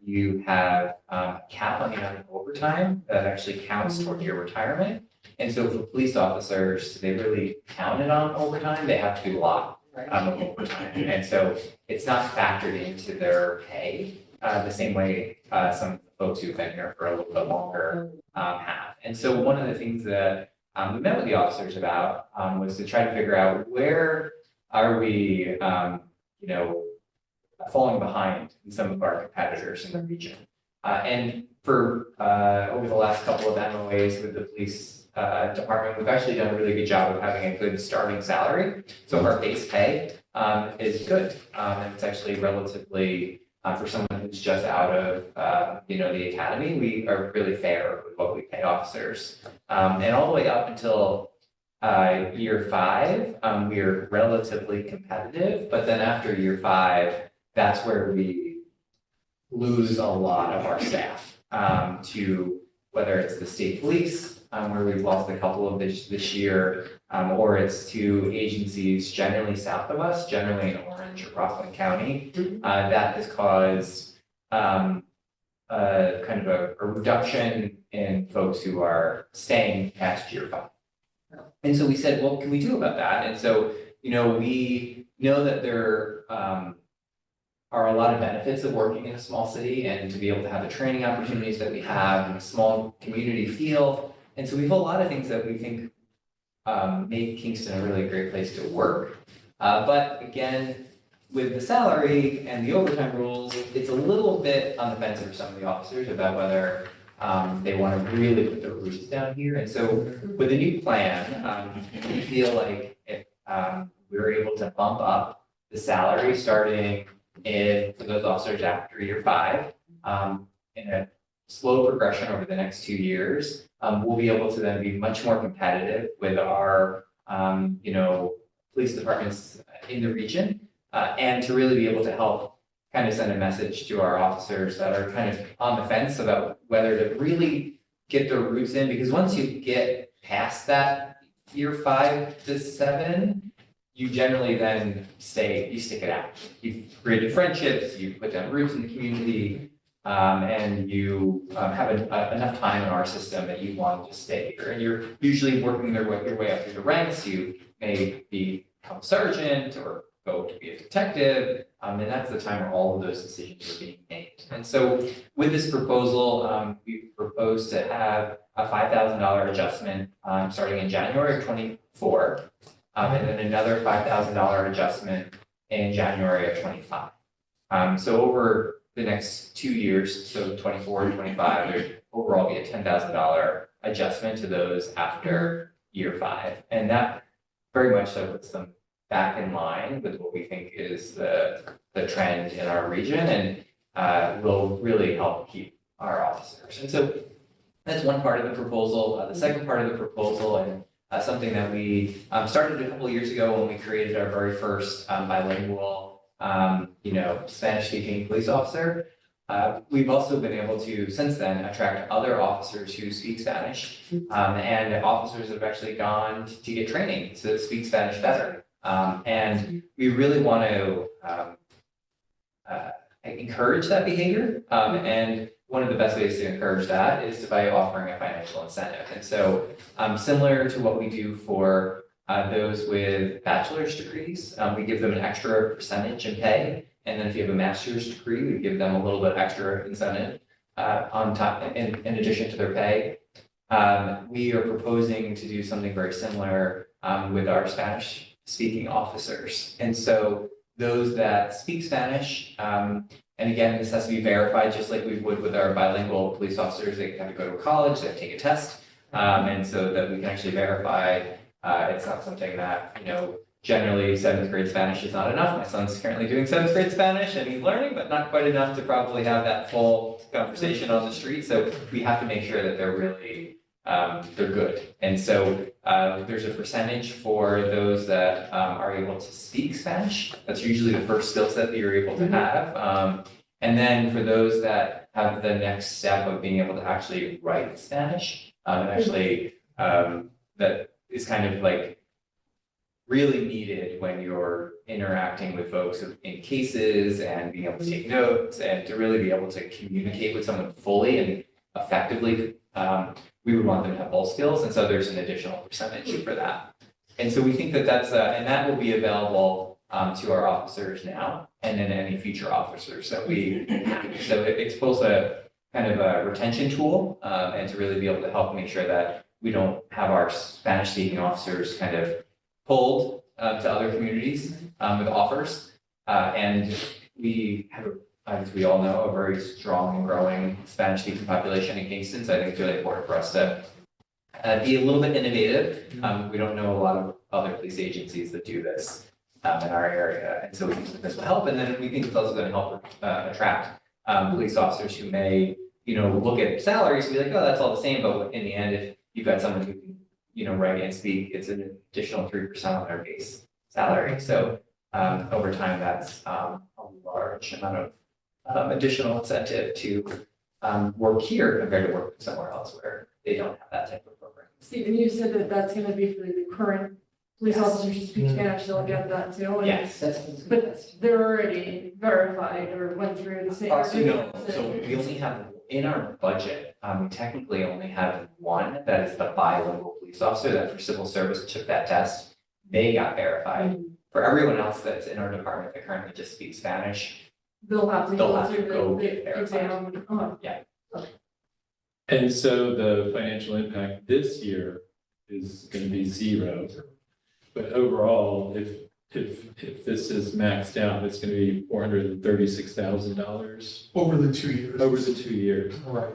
You have a cap on the amount of overtime that actually counts toward your retirement. And so for police officers, they really counted on overtime. They have to do a lot of overtime. And so it's not factored into their pay the same way some folks who've been here for a little bit longer have. And so one of the things that we met with the officers about was to try to figure out where are we, falling behind in some of our competitors in the region. And for over the last couple of MOAs with the police department, we've actually done a really good job of having a good starting salary. So our base pay is good. And it's actually relatively, for someone who's just out of, the academy, we are really fair with what we pay officers. And all the way up until year 5, we are relatively competitive. But then after year 5, that's where we lose a lot of our staff to whether it's the state police, where we've lost a couple of this year, or it's to agencies generally south of us, generally in Orange or Rockland County. That has caused kind of a reduction in folks who are staying past year 5. And so we said, well, what can we do about that? And so, we know that there are a lot of benefits of working in a small city, and to be able to have the training opportunities that we have in a small community feel. And so we have a lot of things that we think make Kingston a really great place to work. But again, with the salary and the overtime rules, it's a little bit on the fence for some of the officers about whether they want to really put their roots down here. And so with the new plan, we feel like if we're able to bump up the salary starting for those officers after year 5, in a slow progression over the next 2 years, we'll be able to then be much more competitive with our, police departments in the region, and to really be able to help kind of send a message to our officers that are kind of on the fence about whether to really get their roots in, because once you get past that year 5 to 7, you generally then you stick it out. You've created friendships, you put down roots in the community, and you have enough time in our system that you want to stay here. And you're usually working your way up through the ranks. You may become a sergeant or go to be a detective, and that's the time where all of those decisions are being made. And so with this proposal, we propose to have a $5,000 adjustment starting in January of 24. And then another $5,000 adjustment in January of 25. So over the next 2 years, so 24 and 25, there'd overall be a $10,000 adjustment to those after year 5. And that very much so puts them back in line with what we think is the trend in our region, and will really help keep our officers. And so that's one part of the proposal. The second part of the proposal, and something that we started a couple of years ago when we created our very first bilingual, Spanish-speaking police officer. We've also been able to, since then, attract other officers who speak Spanish, and officers have actually gone to get training to speak Spanish better. And we really want to encourage that behavior. And one of the best ways to encourage that is by offering a financial incentive. And so, similar to what we do for those with bachelor's degrees, we give them an extra percentage in pay. And then if you have a master's degree, we give them a little bit extra incentive on top, in addition to their pay. We are proposing to do something very similar with our Spanish-speaking officers. And so those that speak Spanish, and again, this has to be verified just like we would with our bilingual police officers. They have to go to college, they have to take a test, and so that we can actually verify it's not something that, generally 7th grade Spanish is not enough. My son's currently doing 7th grade Spanish and he's learning, but not quite enough to probably have that full conversation on the street. So we have to make sure that they're really, they're good. And so there's a percentage for those that are able to speak Spanish. That's usually the first skill set that you're able to have. And then for those that have the next step of being able to actually write Spanish, and actually that is kind of like really needed when you're interacting with folks in cases and being able to take notes and to really be able to communicate with someone fully and effectively. We would want them to have both skills, and so there's an additional percentage for that. And so we think that that's, and that will be available to our officers now, and then any future officers that we, so it's both a kind of a retention tool, and to really be able to help make sure that we don't have our Spanish-speaking officers kind of pulled to other communities with offers. And we have, as we all know, a very strong and growing Spanish-speaking population in Kingston. So I think it's really important for us to be a little bit innovative. We don't know a lot of other police agencies that do this in our area. And so we think that this will help. And then we think it's also going to help attract police officers who may, look at salaries and be like, oh, that's all the same. But in the end, if you've got someone who can, write and speak, it's an additional 3% on their base salary. So over time, that's a large amount of additional incentive to work here compared to work somewhere else where they don't have that type of program. Stephen, you said that that's going to be for the current police officers who speak Spanish, they'll get that too. And yes. But they're already verified or went through the same. No, so we only have, in our budget, we technically only have one that is the bilingual police officer that for civil service took that test. They got verified. For everyone else that's in our department that currently just speaks Spanish, they'll have to go the get exam. verified. Yeah. And so the financial impact this year is going to be 0. But overall, if this is maxed out, it's going to be $436,000 Over the 2 years. over the 2 years. Right.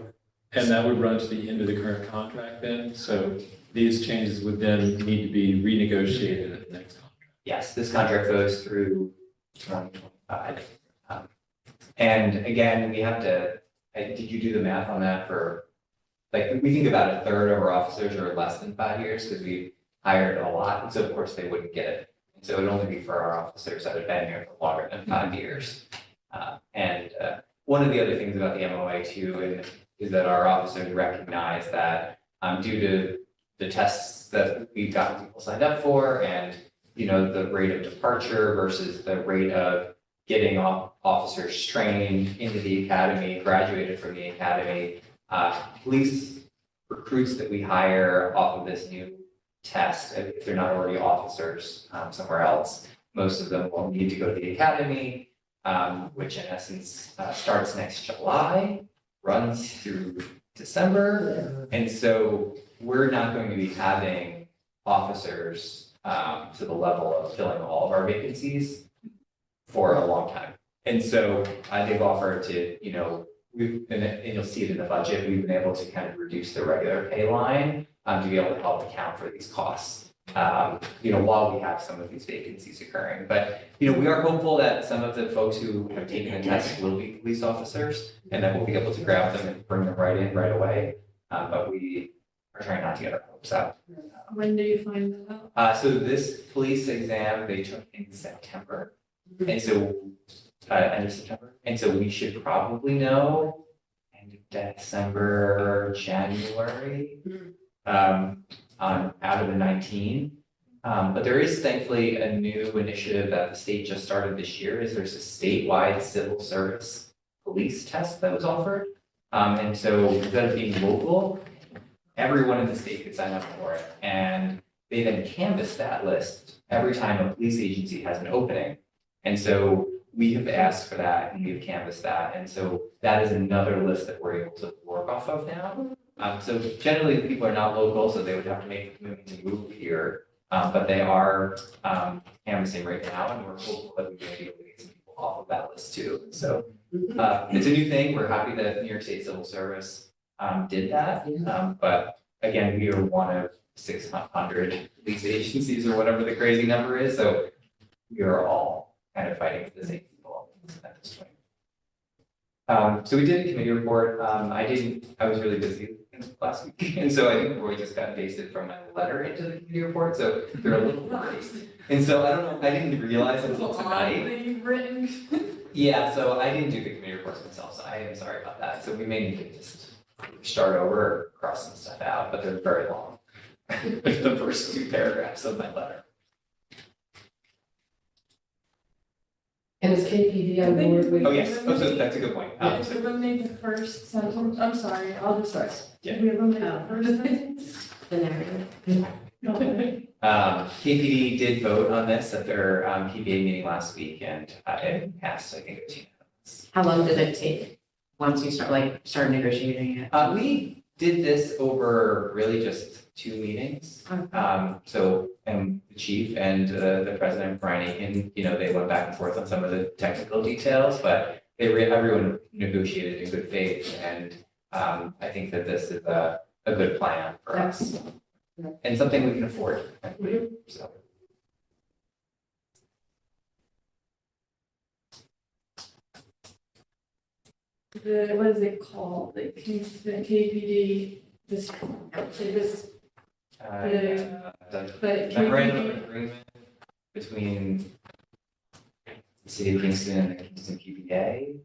And that would run to the end of the current contract then. So these changes would then need to be renegotiated at the next contract. Yes, this contract goes through 2025. And again, we have to, did you do the math on that for, like, we think about a third of our officers are less than 5 years because we hired a lot. And so of course they wouldn't get it. And so it would only be for our officers that have been here for longer than 5 years. And one of the other things about the MOA too is that our officers recognize that due to the tests that we've gotten people signed up for and, the rate of departure versus the rate of getting officers trained into the academy, graduated from the academy, police recruits that we hire off of this new test, if they're not already officers somewhere else, most of them will need to go to the academy, which in essence starts next July, runs through December. And so we're not going to be having officers to the level of filling all of our vacancies for a long time. And so they've offered to, and you'll see it in the budget, we've been able to kind of reduce the regular pay line to be able to help account for these costs. while we have some of these vacancies occurring. But, we are hopeful that some of the folks who have taken the test will be police officers, and then we'll be able to grab them and bring them right in right away. But we are trying not to get our hopes up. When do you find that out? So this police exam, they took in September, and so, end of September. And so we should probably know end of December, January, out of the 19. But there is thankfully a new initiative that the state just started this year, is there's a statewide civil service police test that was offered. And so instead of being local, everyone in the state could sign up for it. And they then canvass that list every time a police agency has an opening. And so we have asked for that and we've canvassed that. And so that is another list that we're able to work off of now. So generally the people are not local, so they would have to make a commitment to move here. But they are canvassing right now, and we're hopeful that we may be able to get some people off of that list too. So it's a new thing. We're happy that New York State Civil Service did that. But again, we are one of 600 police agencies or whatever the crazy number is. So we are all kind of fighting for the same people at this point. So we did a committee report. I was really busy last week. And so I think Roy just got pasted from my letter into the committee report. So they're a little blurry. And so I don't know, I didn't realize until tonight. Yeah, so I didn't do the committee reports myself, so I am sorry about that. So we may need to just start over, cross some stuff out, but they're very long. The first 2 paragraphs of my letter. And is KPD on board with? Oh, yes. Oh, so that's a good point. If we eliminate the first sentence, I'm sorry, I'll just start. Yeah. If we eliminate the first sentence. The narrative. KPD did vote on this at their PBA meeting last week, and it passed, I think, 2 minutes. How long did it take once you start negotiating it? We did this over really just 2 meetings. So, and the chief and the president, Brian Aiken, they went back and forth on some of the technical details, but everyone negotiated in good faith. And I think that this is a good plan for us and something we can afford. So. What is it called? The KPD, this, but memorandum KPD, of agreement between the city of Kingston and the Kingston PBA.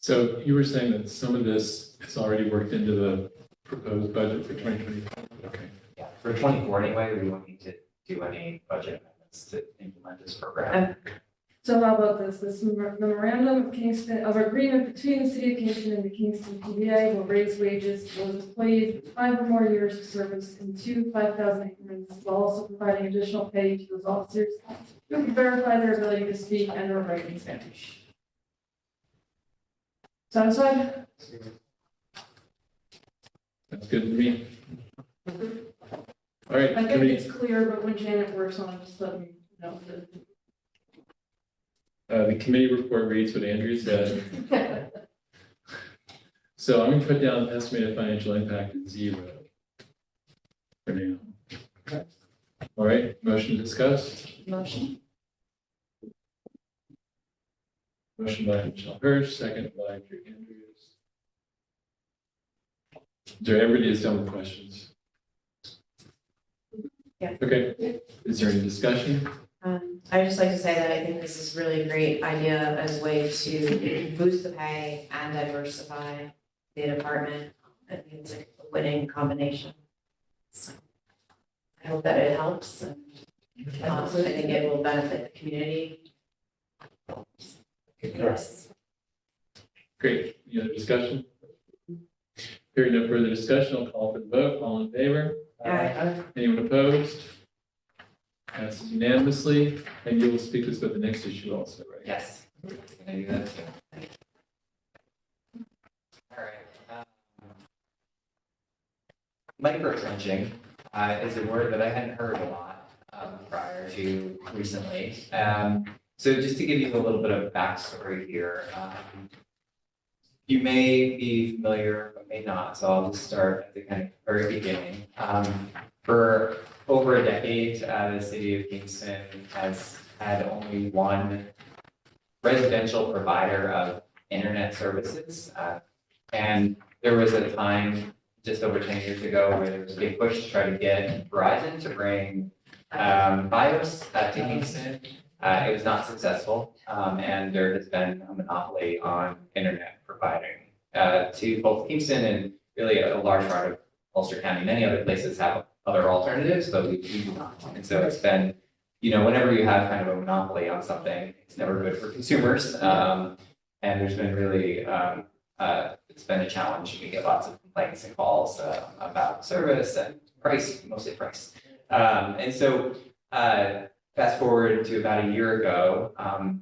So you were saying that some of this is already worked into the proposed budget for 2025? Okay. Yeah, for 24 anyway, we won't need to do any budget amendments to implement this program. so how about this memorandum of Kingston, of agreement between the city of Kingston and the Kingston PBA will raise wages for those employees with 5 or more years of service in 2 5,000 increments, while also providing additional pay to those officers who can verify their ability to speak and or write in Spanish. Satisfied? That's good to me. All right. I think it's clear, but when Janet works on it, just let me know. The committee report reads what Andrew said. So I'm going to put down estimated financial impact at 0 for now. All right, motion to discuss. Motion. Motion by Michelle Hirsch, second by Drew Andrews. Everybody is done with questions? Yeah. Okay, is there any discussion? I'd just like to say that I think this is really a great idea as a way to boost the pay and diversify the department. I think it's like a winning combination. So I hope that it helps, and I think it will benefit the community. Yes. Great, any other discussion? Hearing no further discussion, I'll call for the vote. All in favor? Aye. Anyone opposed? Passes unanimously, and you will speak to us about the next issue also, right? Yes. Can I do that too? All right. Microtrenching is a word that I hadn't heard a lot prior to recently. So just to give you a little bit of backstory here, you may be familiar, but may not. So I'll just start at the kind of very beginning. For over a decade, the city of Kingston has had only one residential provider of internet services. And there was a time just over 10 years ago where there was a big push to try to get Verizon to bring Fios to Kingston. It was not successful, and there has been a monopoly on internet providing to both Kingston and really a large part of Ulster County. Many other places have other alternatives, but we do not. And so it's been, whenever you have kind of a monopoly on something, it's never good for consumers. And there's been really, it's been a challenge. We get lots of complaints and calls about service and price, mostly price. And so fast forward to about a year ago,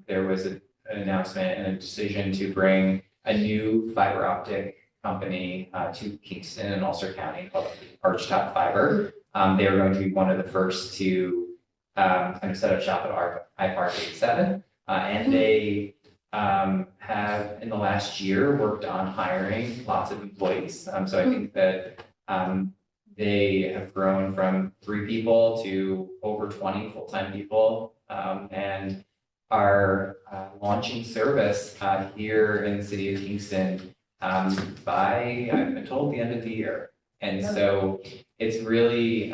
there was an announcement and a decision to bring a new fiber optic company to Kingston and Ulster County called Archtop Fiber. They are going to be one of the first to kind of set up shop at iPark 87. And they have in the last year worked on hiring lots of employees. So I think that they have grown from 3 people to over 20 full-time people, and are launching service here in the city of Kingston by, I've been told, the end of the year. And so it's really,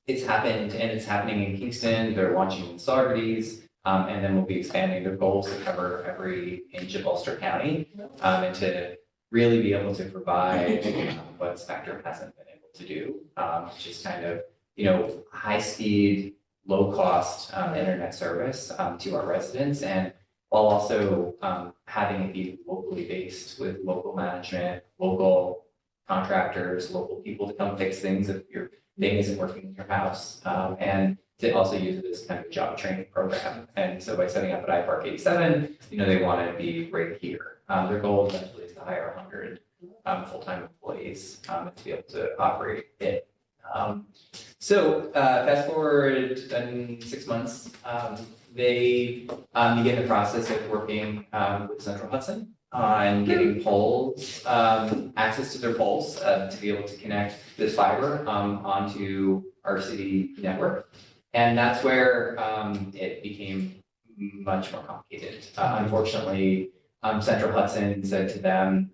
it's happened and it's happening in Kingston. They're launching in Saugerties, and then we'll be expanding their goals to cover every inch of Ulster County, and to really be able to provide what Spectrum hasn't been able to do, which is kind of, high speed, low cost internet service to our residents, and while also having it be locally based with local management, local contractors, local people to come fix things if your thing isn't working in your house, and to also use it as kind of a job training program. And so by setting up at iPark 87, they want to be right here. Their goal eventually is to hire 100 full-time employees to be able to operate it. So fast forward 6 months, they begin the process of working with Central Hudson on getting poles, access to their poles to be able to connect this fiber onto our city network. And that's where it became much more complicated. Unfortunately, Central Hudson said to them,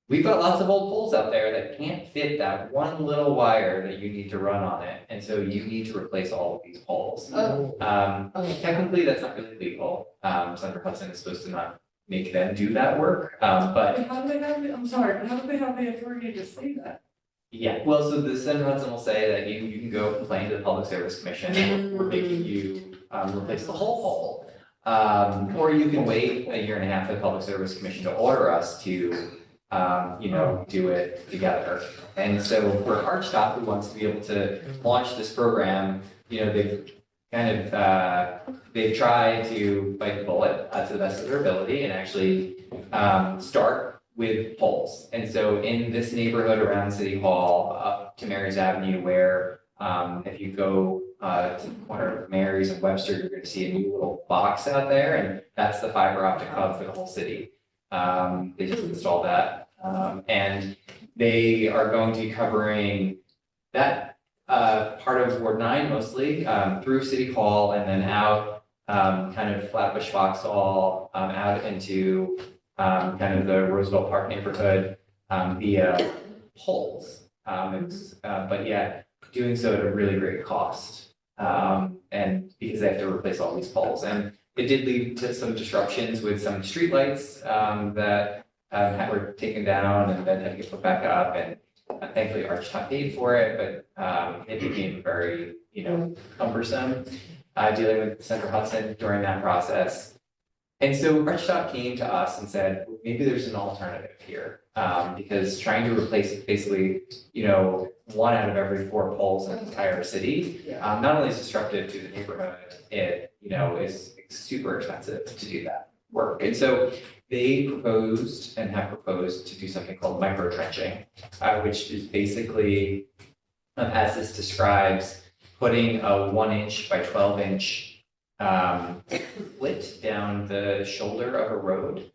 we've got lots of old poles out there that can't fit that one little wire that you need to run on it. And so you need to replace all of these poles. Technically, that's not really legal. Central Hudson is supposed to not make them do that work. But how do they have I'm sorry, but how do they have the authority to say that? Yeah, well, so the Central Hudson will say that you can go complain to the Public Service Commission, and we're making you replace the whole pole. Or you can wait a year and a half for the Public Service Commission to order us to do it together. And so for Archtop, who wants to be able to launch this program, they've kind of, they've tried to bite the bullet to the best of their ability and actually start with poles. And so in this neighborhood around City Hall up to Mary's Avenue, where if you go to the corner of Mary's and Webster, you're going to see a new little box out there, and that's the fiber optic hub for the whole city. They just installed that. And they are going to be covering that part of Ward 9 mostly through City Hall and then out kind of Flatbush Vauxhall out into kind of the Roosevelt Park neighborhood via poles. But yet doing so at a really great cost. And because they have to replace all these poles. And it did lead to some disruptions with some streetlights that were taken down and then had to get put back up. And thankfully Archtop paid for it, but it became very, cumbersome dealing with Central Hudson during that process. And so Rich came to us and said, maybe there's an alternative here, because trying to replace basically, 1 out of every 4 poles in the entire city, not only is disruptive to the neighborhood, it, is super expensive to do that work. And so they proposed and have proposed to do something called micro trenching, which is basically, as this describes, putting a 1-inch by 12-inch slit down the shoulder of a road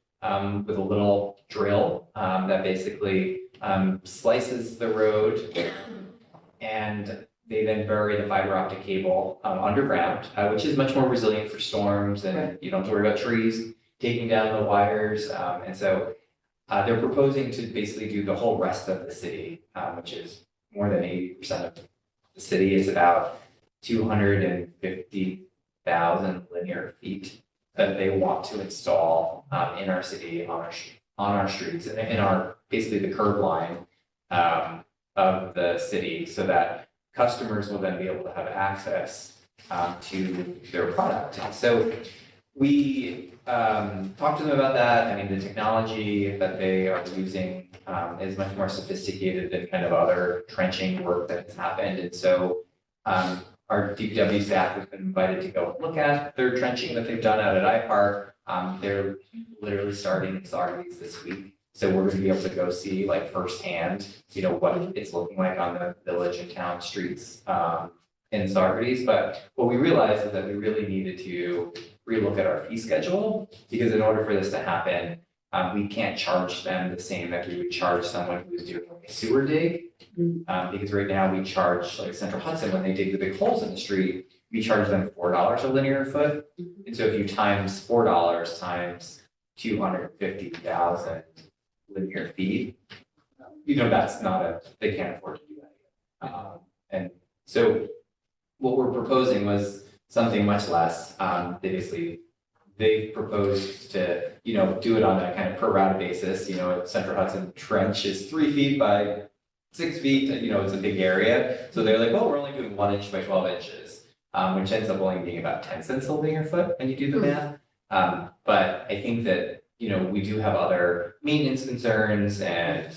with a little drill that basically slices the road, and they then bury the fiber optic cable underground, which is much more resilient for storms, and you don't have to worry about trees taking down the wires. And so they're proposing to basically do the whole rest of the city, which is more than 80% of the city. It's about 250,000 linear feet that they want to install in our city, on our streets, and in our, basically the curb line of the city, so that customers will then be able to have access to their product. And so we talked to them about that. I mean, the technology that they are using is much more sophisticated than kind of other trenching work that has happened. And so our DPW staff has been invited to go look at their trenching that they've done out at iPark. They're literally starting in Saugerties this week. So we're going to be able to go see like firsthand, what it's looking like on the village and town streets in Saugerties. But what we realized is that we really needed to relook at our fee schedule, because in order for this to happen, we can't charge them the same that we would charge someone who's doing a sewer dig. Because right now we charge, like Central Hudson, when they dig the big holes in the street, we charge them $4 a linear foot. And so if you times $4 times 250,000 linear feet, that's not they can't afford to do that. And so what we're proposing was something much less. They proposed to, do it on a kind of per rata basis. Central Hudson Trench is 3 feet by 6 feet, it's a big area. So they're like, well, we're only doing 1 inch by 12 inches, which ends up only being about 10 cents a linear foot when you do the math. But I think that, we do have other maintenance concerns and,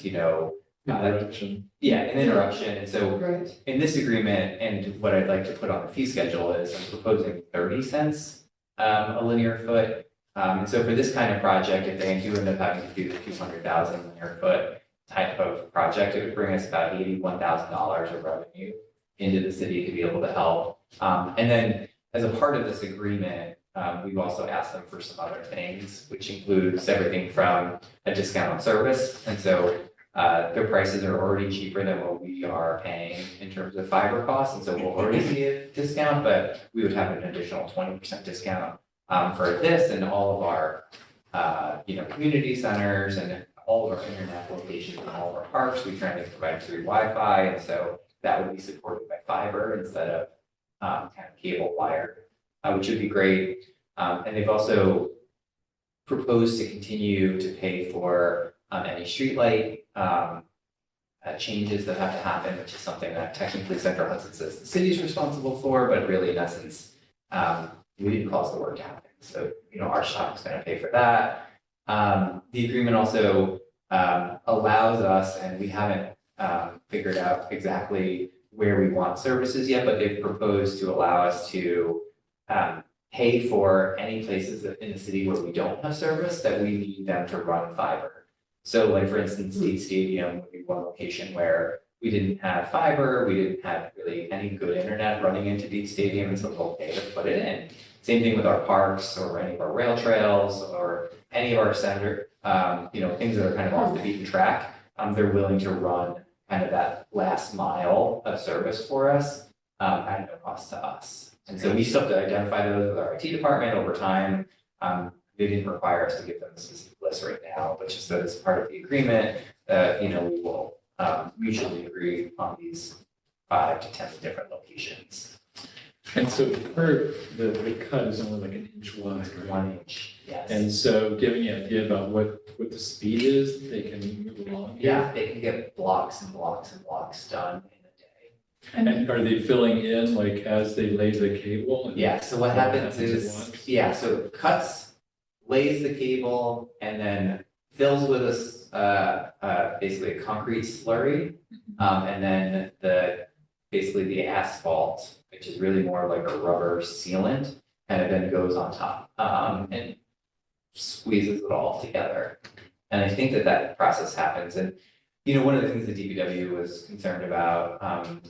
interruption. An interruption. And so in this agreement, and what I'd like to put on the fee schedule is I'm proposing 30 cents a linear foot. And so for this kind of project, if they do end up having to do the 200,000 linear foot type of project, it would bring us about $81,000 of revenue into the city to be able to help. And then as a part of this agreement, we've also asked them for some other things, which includes everything from a discount on service. And so their prices are already cheaper than what we are paying in terms of fiber costs. And so we'll already see a discount, but we would have an additional 20% discount for this and all of our, community centers and all of our internet locations and all of our parks. We try to provide free Wi-Fi. And so that would be supported by fiber instead of kind of cable wire, which would be great. And they've also proposed to continue to pay for any streetlight changes that have to happen, which is something that technically Central Hudson says the city is responsible for, but really in essence, we didn't cause the work to happen. So, our shop is going to pay for that. The agreement also allows us, and we haven't figured out exactly where we want services yet, but they've proposed to allow us to pay for any places in the city where we don't have service that we need them to run fiber. So like, for instance, State Stadium would be one location where we didn't have fiber, we didn't have really any good internet running into Deep Stadium, and so they'll pay to put it in. Same thing with our parks or any of our rail trails or any of our center, things that are kind of off the beaten track. They're willing to run kind of that last mile of service for us at no cost to us. And so we still have to identify those with our IT department over time. They didn't require us to give them a specific list right now, but just that as part of the agreement that, we will mutually agree on these 5 to 10 different locations. And so the cut is only like 1 inch wide, right? 1 inch, yes. And so giving you an idea about what the speed is, they can move along here? Yeah, they can get blocks and blocks and blocks done in a day. And are they filling in like as they lay the cable? Yeah, so what happens is, so cuts lays the cable and then fills with basically a concrete slurry. And then basically the asphalt, which is really more like a rubber sealant, kind of then goes on top, and squeezes it all together. And I think that process happens. And, one of the things the DPW was concerned about,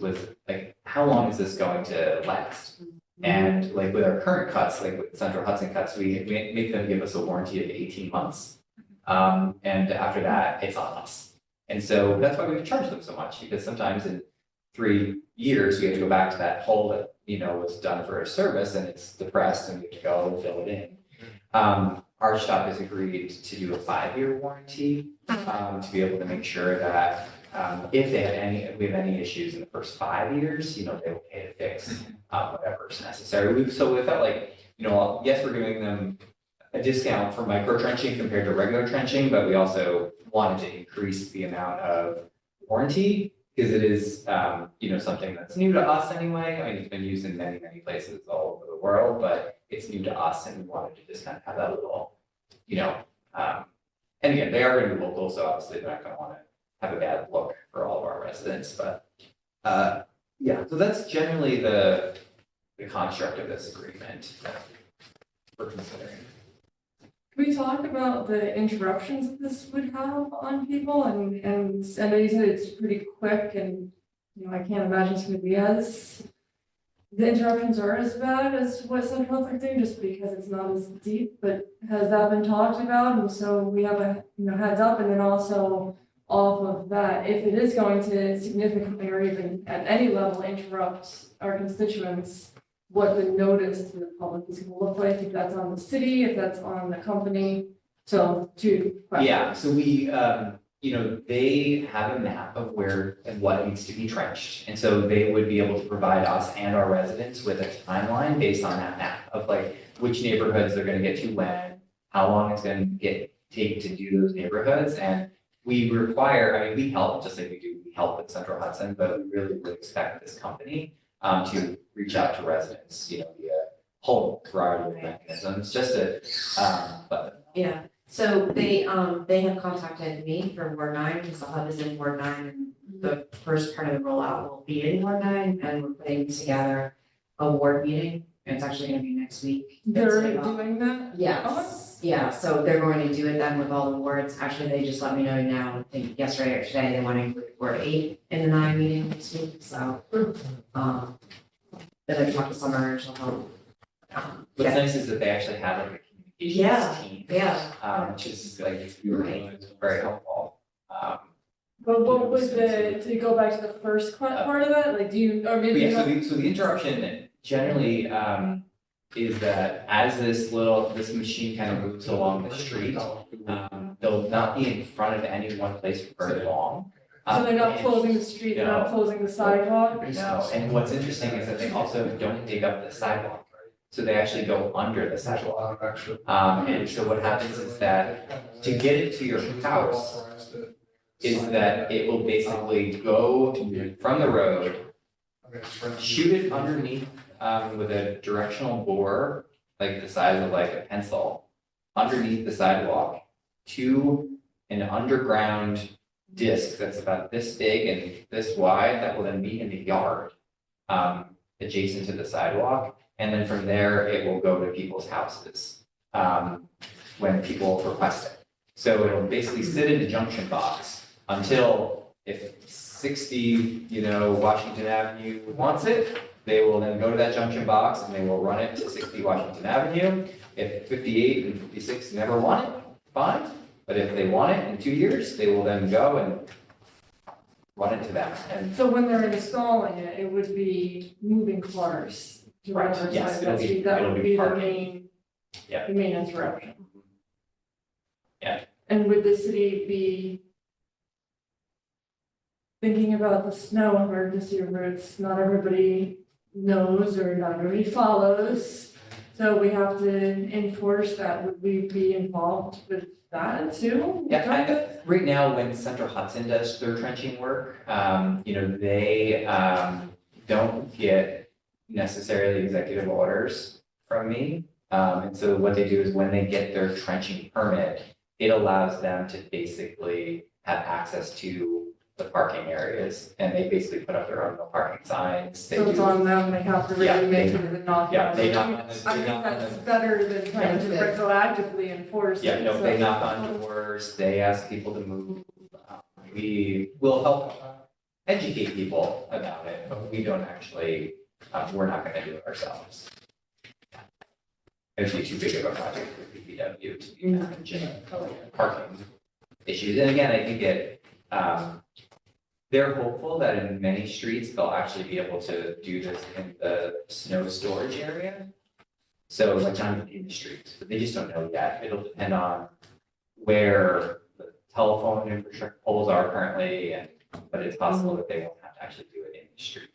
was like, how long is this going to last? And like with our current cuts, like with Central Hudson cuts, we make them give us a warranty of 18 months. And after that, it's on us. And so that's why we charge them so much, because sometimes in 3 years, we have to go back to that hole that, was done for a service and it's depressed and we have to go and fill it in. Our shop has agreed to do a 5-year warranty, to be able to make sure that, if we have any issues in the first 5 years, they will pay to fix, whatever is necessary. So we felt like, yes, we're giving them a discount for micro trenching compared to regular trenching, but we also wanted to increase the amount of warranty because it is, something that's new to us anyway. I mean, it's been used in many, many places all over the world, but it's new to us and we wanted to just kind of have that little, and again, they are going to be local, so obviously they're not going to want to have a bad look for all of our residents, but, yeah, so that's generally the construct of this agreement that we're considering. Can we talk about the interruptions that this would have on people? And I know you said it's pretty quick and, I can't imagine it's gonna be the interruptions are as bad as what Central are doing just because it's not as deep, but has that been talked about? And so we have a, heads up, and then also off of that, if it is going to significantly or even at any level interrupt our constituents, what the notice to the public is going to look like, if that's on the city, if that's on the company. So 2 questions. Yeah, so we, they have a map of where and what needs to be trenched. And so they would be able to provide us and our residents with a timeline based on that map of like which neighborhoods they're going to get to when, how long it's going to take to do those neighborhoods. And we require, we help, just like we help with Central Hudson, but we really would expect this company to reach out to residents, via whole variety of mechanisms, just to, Yeah, so they have contacted me for Ward 9, because the hub is in Ward 9, and the first part of the rollout will be in Ward 9, and we're putting together a ward meeting. It's actually gonna be next week. They're doing that? Yes, yeah, so they're going to do it then with all the wards. Actually, they just let me know now, I think yesterday or today, they want to include Ward 8 in the 9 meeting next week, so. Then I've talked to Summer, she'll help. What's nice is that they actually have like a communications team. Yeah. Which is like very helpful. But what was to go back to the first part of that, like, do you, or maybe? Yeah, so the interruption generally, is that as this machine kind of moves along the street, they'll not be in front of any one place for very long. So they're not closing the street, they're not closing the sidewalk? No, and what's interesting is that they also don't dig up the sidewalk. So they actually go under the sidewalk. And so what happens is that to get it to your house is that it will basically go from the road, shoot it underneath with a directional bore, like the size of like a pencil, underneath the sidewalk to an underground disc that's about this big and this wide that will then be in the yard, adjacent to the sidewalk. And then from there, it will go to people's houses when people request it. So it'll basically sit in a junction box until if 60, Washington Avenue wants it, they will then go to that junction box and they will run it to 60 Washington Avenue. If 58 and 56 never want it, fine. But if they want it in 2 years, they will then go and run it to them. And So when they're installing it, it would be moving cars. To Right, whatever yes, side it'll that be- street, that it'll would be be the parking. main, the main interruption. Yeah. And would the city be thinking about the snow emergency routes? Not everybody knows or not everybody follows. So we have to enforce that. Would we be involved with that too? Yeah, right now, when Central Hudson does their trenching work, they don't get necessarily executive orders from me. And so what they do is when they get their trenching permit, it allows them to basically have access to the parking areas, and they basically put up their own no parking signs. They So it's do- on them, they have to Yeah, really make they- it and knock it yeah, out. they knock I on mean, the- I they think knock on that's the- better than trying to retroactively enforce Yeah, it. no, so- they knock on doors, they ask people to move. We will help educate people about it, but we don't actually, we're not gonna do it ourselves. It'd be too big of a project for DPW to be managing parking issues. And again, I think they're hopeful that in many streets, they'll actually be able to do this in the snow storage area. So like not in the streets, but they just don't know yet. It'll depend on where the telephone infrastructure poles are currently, but it's possible that they won't have to actually do it in the street.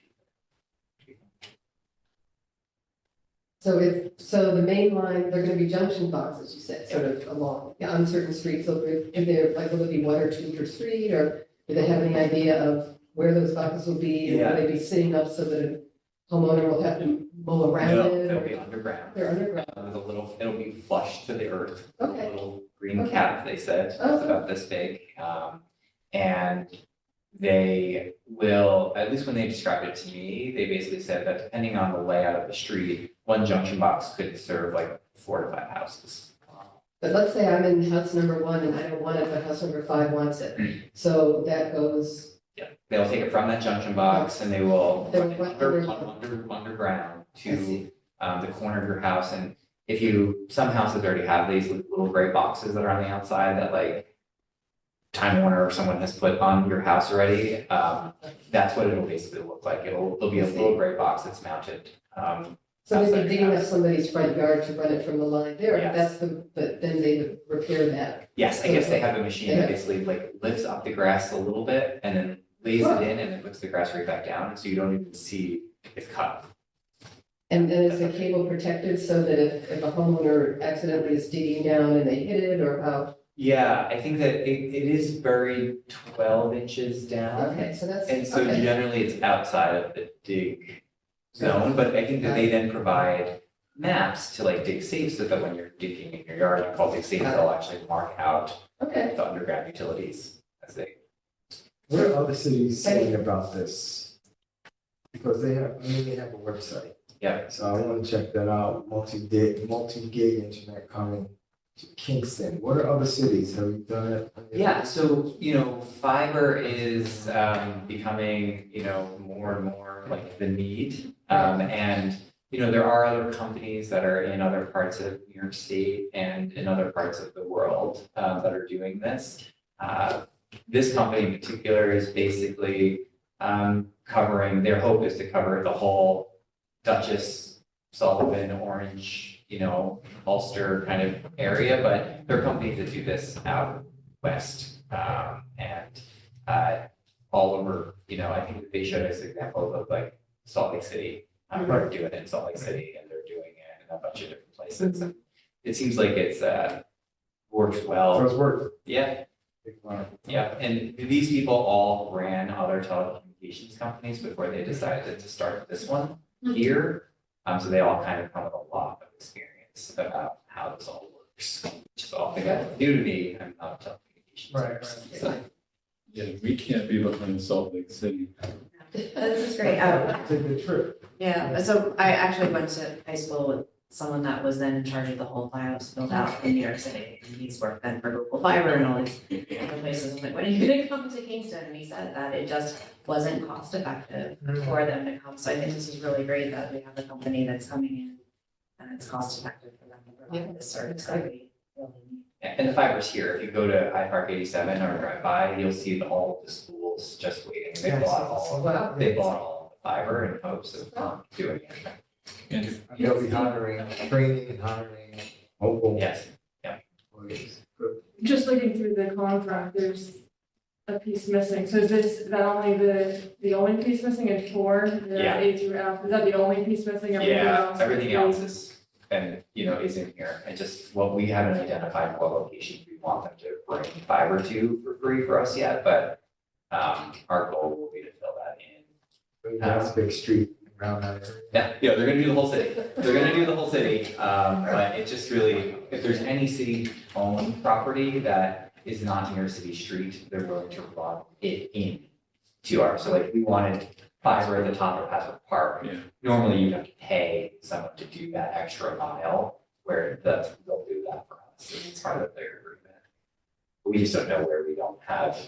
So the main line, they're gonna be junction boxes, you said, sort of along, on certain streets, so if they're, like, will it be one or two per street, or do they have any idea of where those boxes will be? And will they be sitting up so that a homeowner will have to mow around No, it? they'll or- be underground. They're underground. With a little, it'll be flush to the earth. Okay. A little green Okay. cap, they said, it's Okay. about this big. And they will, at least when they described it to me, they basically said that depending on the layout of the street, one junction box could serve like 4 to 5 houses. But let's say I'm in house number 1 and I don't want it, but house number 5 wants it, so that goes. Yeah, they'll take it from that junction box and they will They'll run it underground to the corner of your house. And if some houses already have these little gray boxes that are on the outside that like Time Warner or someone has put on your house already, that's what it'll basically look like. It'll be a little gray box that's mounted. So they'd outside be digging your up house. somebody's front yard to run it from the line there, Yes. but then they would repair that. Yes, I guess they have a machine that Yeah. basically like lifts up the grass a little bit and then lays it in and then puts the grass right back down, so you don't even see it's cut. And then is the cable protected so that if a homeowner accidentally is digging down and they hit it, or how? Yeah, I think that it is buried 12 inches down. Okay, so that's, And so okay. generally it's outside of the dig zone, but I think that they then provide maps to like dig safe so that when you're digging in your yard, you call dig safe, they'll actually mark out the underground utilities as they. What are other cities saying about this? Because they have a website. Yeah. So I want to check that out, multi-gig internet coming to Kingston. What are other cities? Have you done it? Yeah, so, fiber is becoming, more and more like the need. And, there are other companies that are in other parts of New York State and in other parts of the world that are doing this. This company in particular is basically covering, their hope is to cover the whole Dutchess, Sullivan, Orange, Ulster kind of area, but there are companies that do this out west, and all over, I think that they showed us examples of like Salt Lake City. They're doing it in Salt Lake City and they're doing it in a bunch of different places. And it seems like it's works well. So it's worked. Yeah. Yeah, and these people all ran other telecommunications companies before they decided to start this one here. So they all kind of come with a lot of experience about how this all works, which is all new to me. I'm not a telecommunications person. So. Yeah, we can't be behind Salt Lake City. This is great. Take the trip. Yeah, so I actually went to high school with someone that was then in charge of the whole FiOS build out in New York City. And he's worked then for Google Fiber and all these other places. I'm like, when are you gonna come to Kingston? And he said that it just wasn't cost effective for them to come. So I think this is really great that we have a company that's coming in and it's cost effective for them to provide this service that we really need. And the fiber's here. If you go to iPark 87 or drive by, you'll see all of the schools just waiting. They bought all the fiber in hopes of doing it. And They'll be hiring, training and hiring mobile. Yes, yeah. Just looking through the contract, there's a piece missing. So is that only the only piece missing in 4, the Yeah. A through F? Is that the only piece missing? Yeah, everything else is, and, is in here. And just, we haven't identified what locations we want them to bring fiber to for free for us yet, but our goal will be to fill that in. That's a big street. around that area. Yeah, they're gonna do the whole city. They're gonna do the whole city, but it's just really, if there's any city-owned property that is not near a city street, they're willing to run it in to our, so like, we wanted fiber at the top of Passport Park. Yeah. Normally, you'd have to pay someone to do that extra mile, where they'll do that for us. It's part of their agreement. We just don't know where we don't have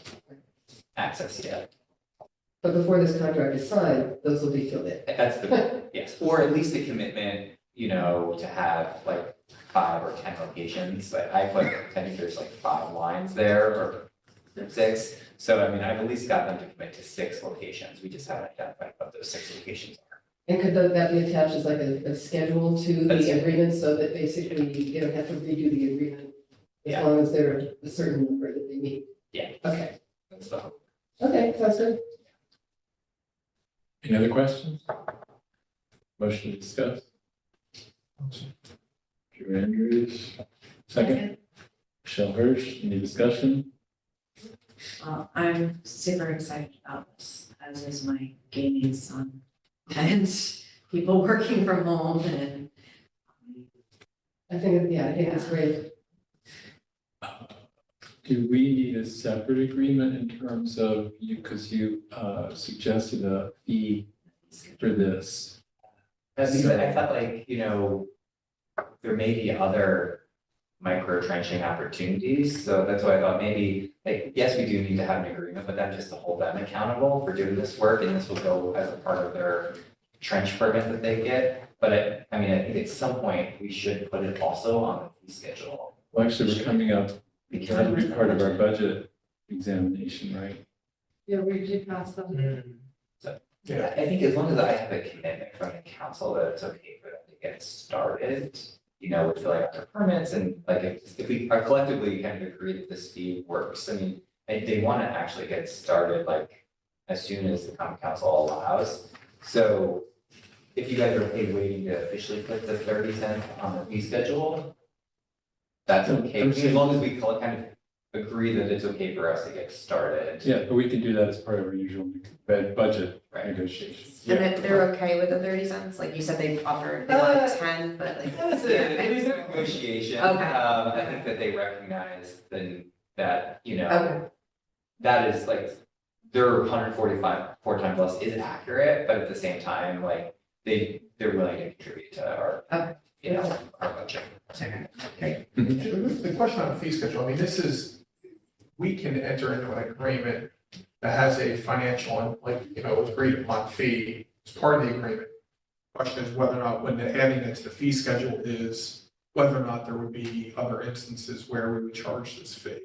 access yet. But before this contract is signed, those will be filled in. That's the, yes, or at least a commitment, to have like 5 or 10 locations, but I think there's like 5 lines there or 6. So I mean, I've at least got them to commit to 6 locations. We just haven't identified what those 6 locations are. And could that be attached as like a schedule to the agreement so that basically you don't have to redo the agreement as long as they're a certain number that they meet? Yeah. Okay. That's the hope. Okay, sounds good. Any other questions? Motion to discuss? Drew Andrews, second. Michelle Hirsch, any discussion? I'm super excited about this, as is my gaming son. And people working from home and. I think it's great. Do we need a separate agreement in terms of you, because you suggested a fee for this? Because I felt like, there may be other micro trenching opportunities, so that's why I thought maybe, like, yes, we do need to have an agreement, but then just to hold them accountable for doing this work, and this will go as a part of their trench permit that they get. But I think at some point, we should put it also on the fee schedule. Well, actually, we're coming up, that'll be part of our budget examination, right? Yeah, we did pass them. So, yeah, I think as long as I have a commitment from the council that it's okay for them to get started, with filling out their permits, and like if we are collectively kind of agree that this fee works, they want to actually get started like as soon as the common council allows. So if you guys are okay waiting to officially put the 30 cents on the fee schedule, that's okay, as long as we kind of agree that it's okay for us to get started. Yeah, but we can do that as part of our usual budget negotiations. And if they're okay with the 30 cents, like you said, they wanted 10, but like. It was a negotiation. Okay. I think that they recognize that, Okay. that is like, their 145 times less is accurate, but at the same time, like, they're willing to contribute to our, our budget. The question on the fee schedule, we can enter into an agreement that has a financial, agreed upon fee as part of the agreement. Question is whether or not, when adding it to the fee schedule, is whether or not there would be other instances where we would charge this fee.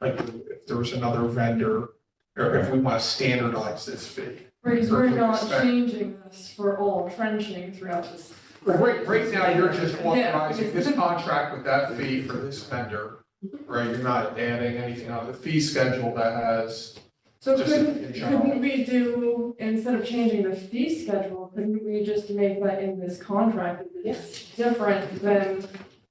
Like if there was another vendor, or if we want to standardize this fee. Because we're not changing this for all trenching throughout this. Right now, you're just authorizing this contract with that fee for this vendor, right? You're not adding anything on the fee schedule that has. So just in general. couldn't we do, instead of changing the fee schedule, couldn't we just make that in this contract that it's different than?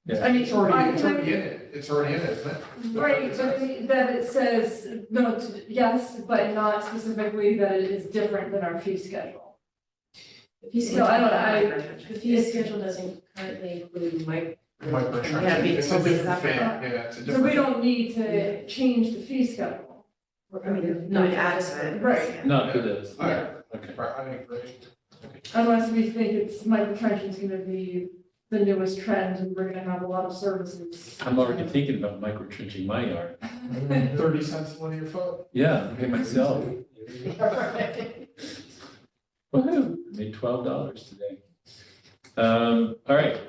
Yeah. It's already in it, isn't it? Right, but that it says, no, yes, but not specifically that it is different than our fee schedule. The fee No, I schedule, don't, the fee schedule doesn't currently include Microtransaction. Yeah, It's a different separate. thing, yeah, it's a So different. we don't need to change the fee schedule. No, to add to it. Right. Not for this. Yeah. Okay. Right, I agree. Unless we think microtrenching is gonna be the newest trend and we're gonna have a lot of services. I'm already thinking about micro trenching my yard. 30 cents linear foot. Yeah, pay myself. Woohoo, made $12 today. All right,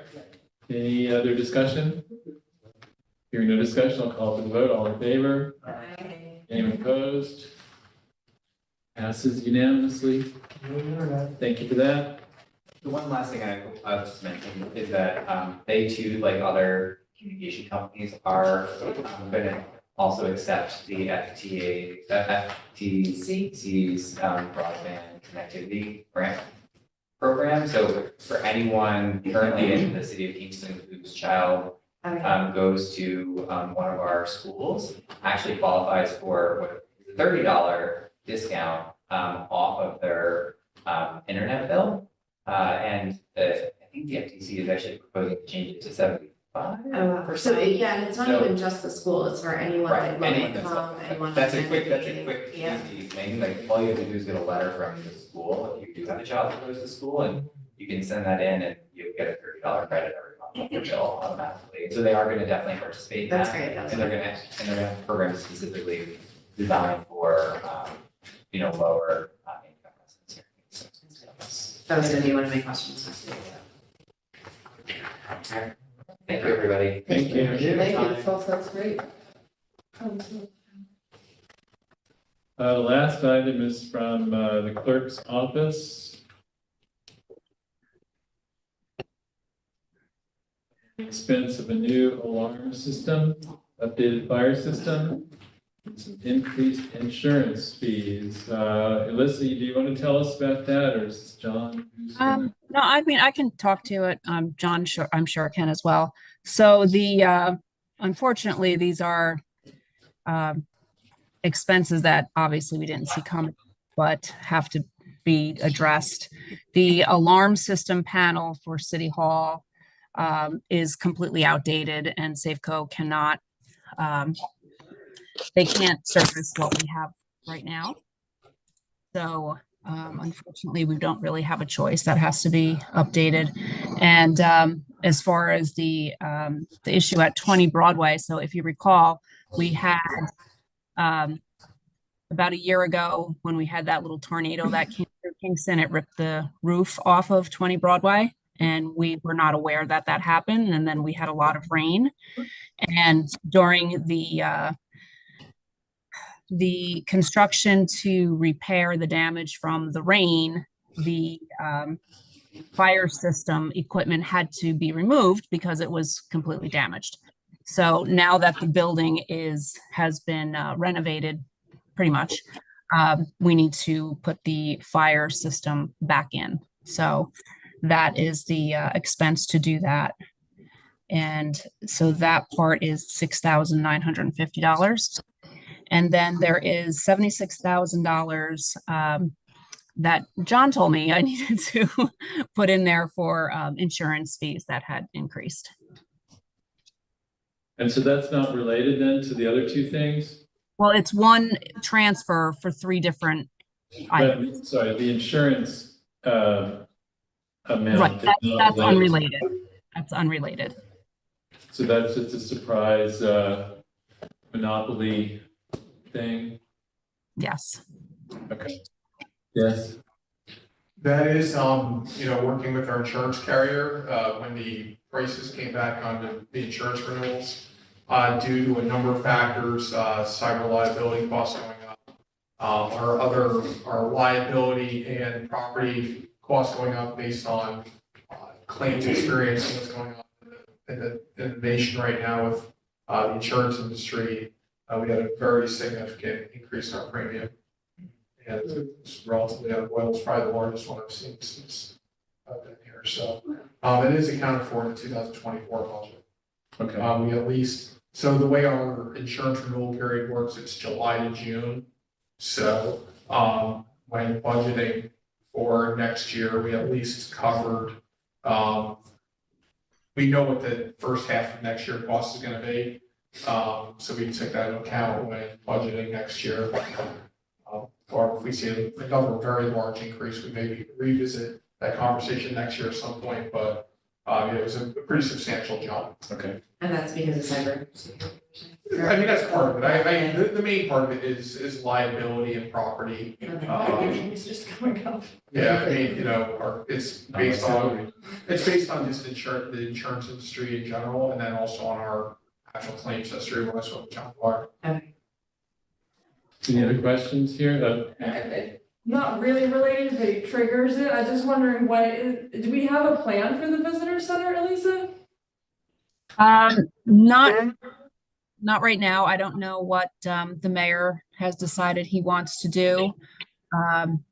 any other discussion? Hearing no discussion, I'll call for the vote. All in favor? Anyone opposed? Passes unanimously. Thank you for that. The one last thing I was just mentioning is that they too, like other communication companies, are going to also accept the FTC's broadband connectivity grant program. So for anyone currently in the city of Kingston whose child goes to one of our schools, actually qualifies for a $30 discount off of their internet bill. And I think the FTC is actually proposing to change it to 75%. So yeah, and it's not So- even just the school, it's for anyone Right, with low anyone that's income, anyone. That's a with quick, minority, yeah. easy thing, like, all you have to do is get a letter from the school, if you do have a child who goes to school, and you can send that in, and you get a $30 credit every month on your bill automatically. So they are gonna definitely participate in that. That's great, that's And they're gonna have programs specifically designed for, lower, income residents here. That was gonna be one of my questions. Thank you, everybody. Thank you. Thank you, this all sounds great. The last item is from the clerk's office. Expense of a new alarm system, updated fire system, and some increased insurance fees. Alyssa, do you want to tell us about that, or is this John? No, I mean, I can talk to it. John, sure, I'm sure can as well. So unfortunately, these are expenses that obviously we didn't see coming, but have to be addressed. The alarm system panel for City Hall is completely outdated, and Safeco cannot, they can't service what we have right now. So unfortunately, we don't really have a choice. That has to be updated. And as far as the issue at 20 Broadway, so if you recall, we had about a year ago when we had that little tornado that came through Kingston, it ripped the roof off of 20 Broadway, and we were not aware that that happened. And then we had a lot of rain, and during the construction to repair the damage from the rain, the fire system equipment had to be removed because it was completely damaged. So now that the building has been renovated pretty much, we need to put the fire system back in. So that is the expense to do that. And so that part is $6,950. And then there is $76,000 that John told me I needed to put in there for insurance fees that had increased. And so that's not related then to the other two things? Well, it's one transfer for three different items. But, sorry, the insurance amount. Right, is not that's related. unrelated. That's unrelated. So that's just a surprise monopoly thing? Yes. Okay. Yes. That is, working with our insurance carrier, when the prices came back on the insurance renewals, due to a number of factors, cyber liability costs going up, our liability and property costs going up based on claims experience and what's going on in the nation right now with the insurance industry. We had a very significant increase in our premium. And it's relatively out of oil, it's probably the largest one I've seen since I've been here. So it is accounted for in the 2024 budget. Okay. We at least, so the way our insurance renewal period works, it's July to June. So when budgeting for next year, we at least covered, we know what the first half of next year cost is going to be. So we took that into account when budgeting next year. Or if we see another very large increase, we maybe revisit that conversation next year at some point, but it was a pretty substantial jump. Okay. And that's because of cyber. I mean, that's part of it. The main part of it is liability and property. It's just going up. Yeah, I mean, it's based on just the insurance industry in general, and then also on our actual claims history when I spoke with John Clark. Any other questions here? Not really related, but it triggers it. I was just wondering do we have a plan for the visitor center, Elisa? Not right now. I don't know what the mayor has decided he wants to do.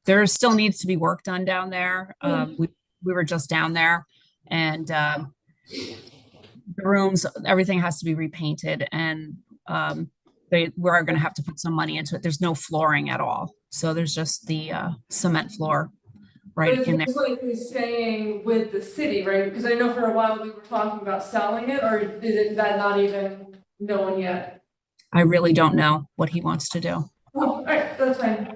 There still needs to be work done down there. We were just down there, and the rooms, everything has to be repainted, and we're going to have to put some money into it. There's no flooring at all, so there's just the cement floor right But in there. it's likely staying with the city, right? Because I know for a while we were talking about selling it, or is it that not even known yet? I really don't know what he wants to do. Oh, all right, that's fine.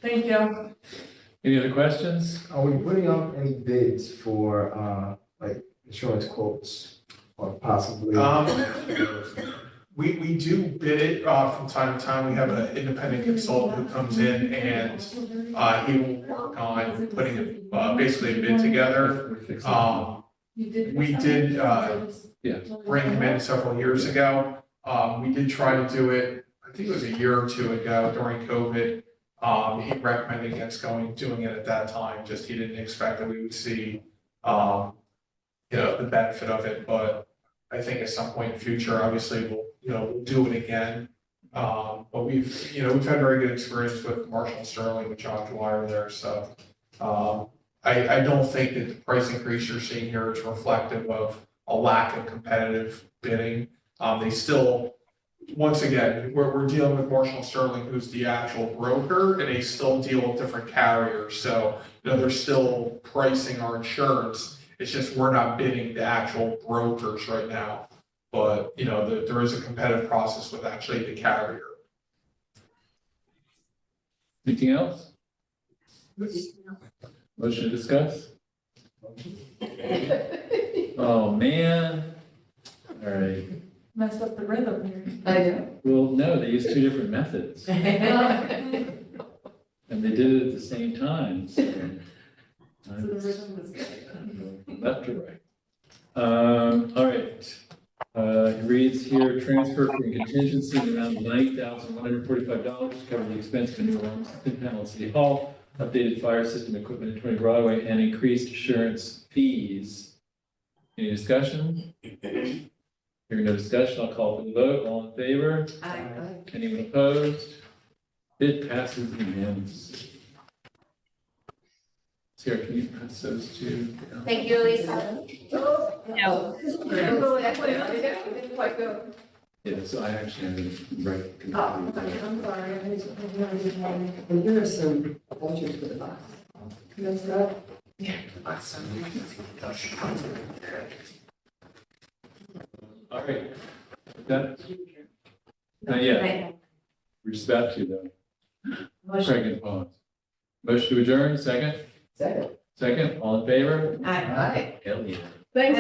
Thank you. Any other questions? Are we putting out any bids for, like, insurance quotes or possibly? We do bid it, from time to time. We have an independent consultant who comes in and, he will work on putting, basically a bid together. We did, bring him in several years ago. We did try to do it, I think it was a year or two ago during COVID. He recommended against doing it at that time, just he didn't expect that we would see, the benefit of it, but I think at some point in the future, obviously, we'll do it again. But we've had very good experience with Marshall Sterling, with John Dwyer there, so, I don't think that the price increase you're seeing here is reflective of a lack of competitive bidding. They still, once again, we're dealing with Marshall Sterling, who's the actual broker, and they still deal with different carriers. So, they're still pricing our insurance. It's just we're not bidding the actual brokers right now. But, there is a competitive process with actually the carrier. Anything else? Motion to discuss? Oh, man. All right. Messed up the rhythm here. I know. Well, no, they used two different methods. And they did it at the same time. So So the rhythm was good. left to right. All right. It reads here, transfer from contingency in the amount of $90,145 to cover the expense of a new alarm system panel at City Hall, updated fire system equipment at 20 Broadway, and increased insurance fees. Any discussion? Hearing no discussion, I'll call for the vote. All in favor? Aye. Anyone opposed? It passes unanimously. Sarah, can you pass those two? Thank you, Lisa. Yeah, so I actually have it right. I'm sorry. And here are some vouchers for the box. Messed up. Yeah. Awesome. All right. Done? Not yet. We're just about to though. Second pause. Motion to adjourn, second? Second. Second, all in favor? Aye. Hell yeah. Thanks.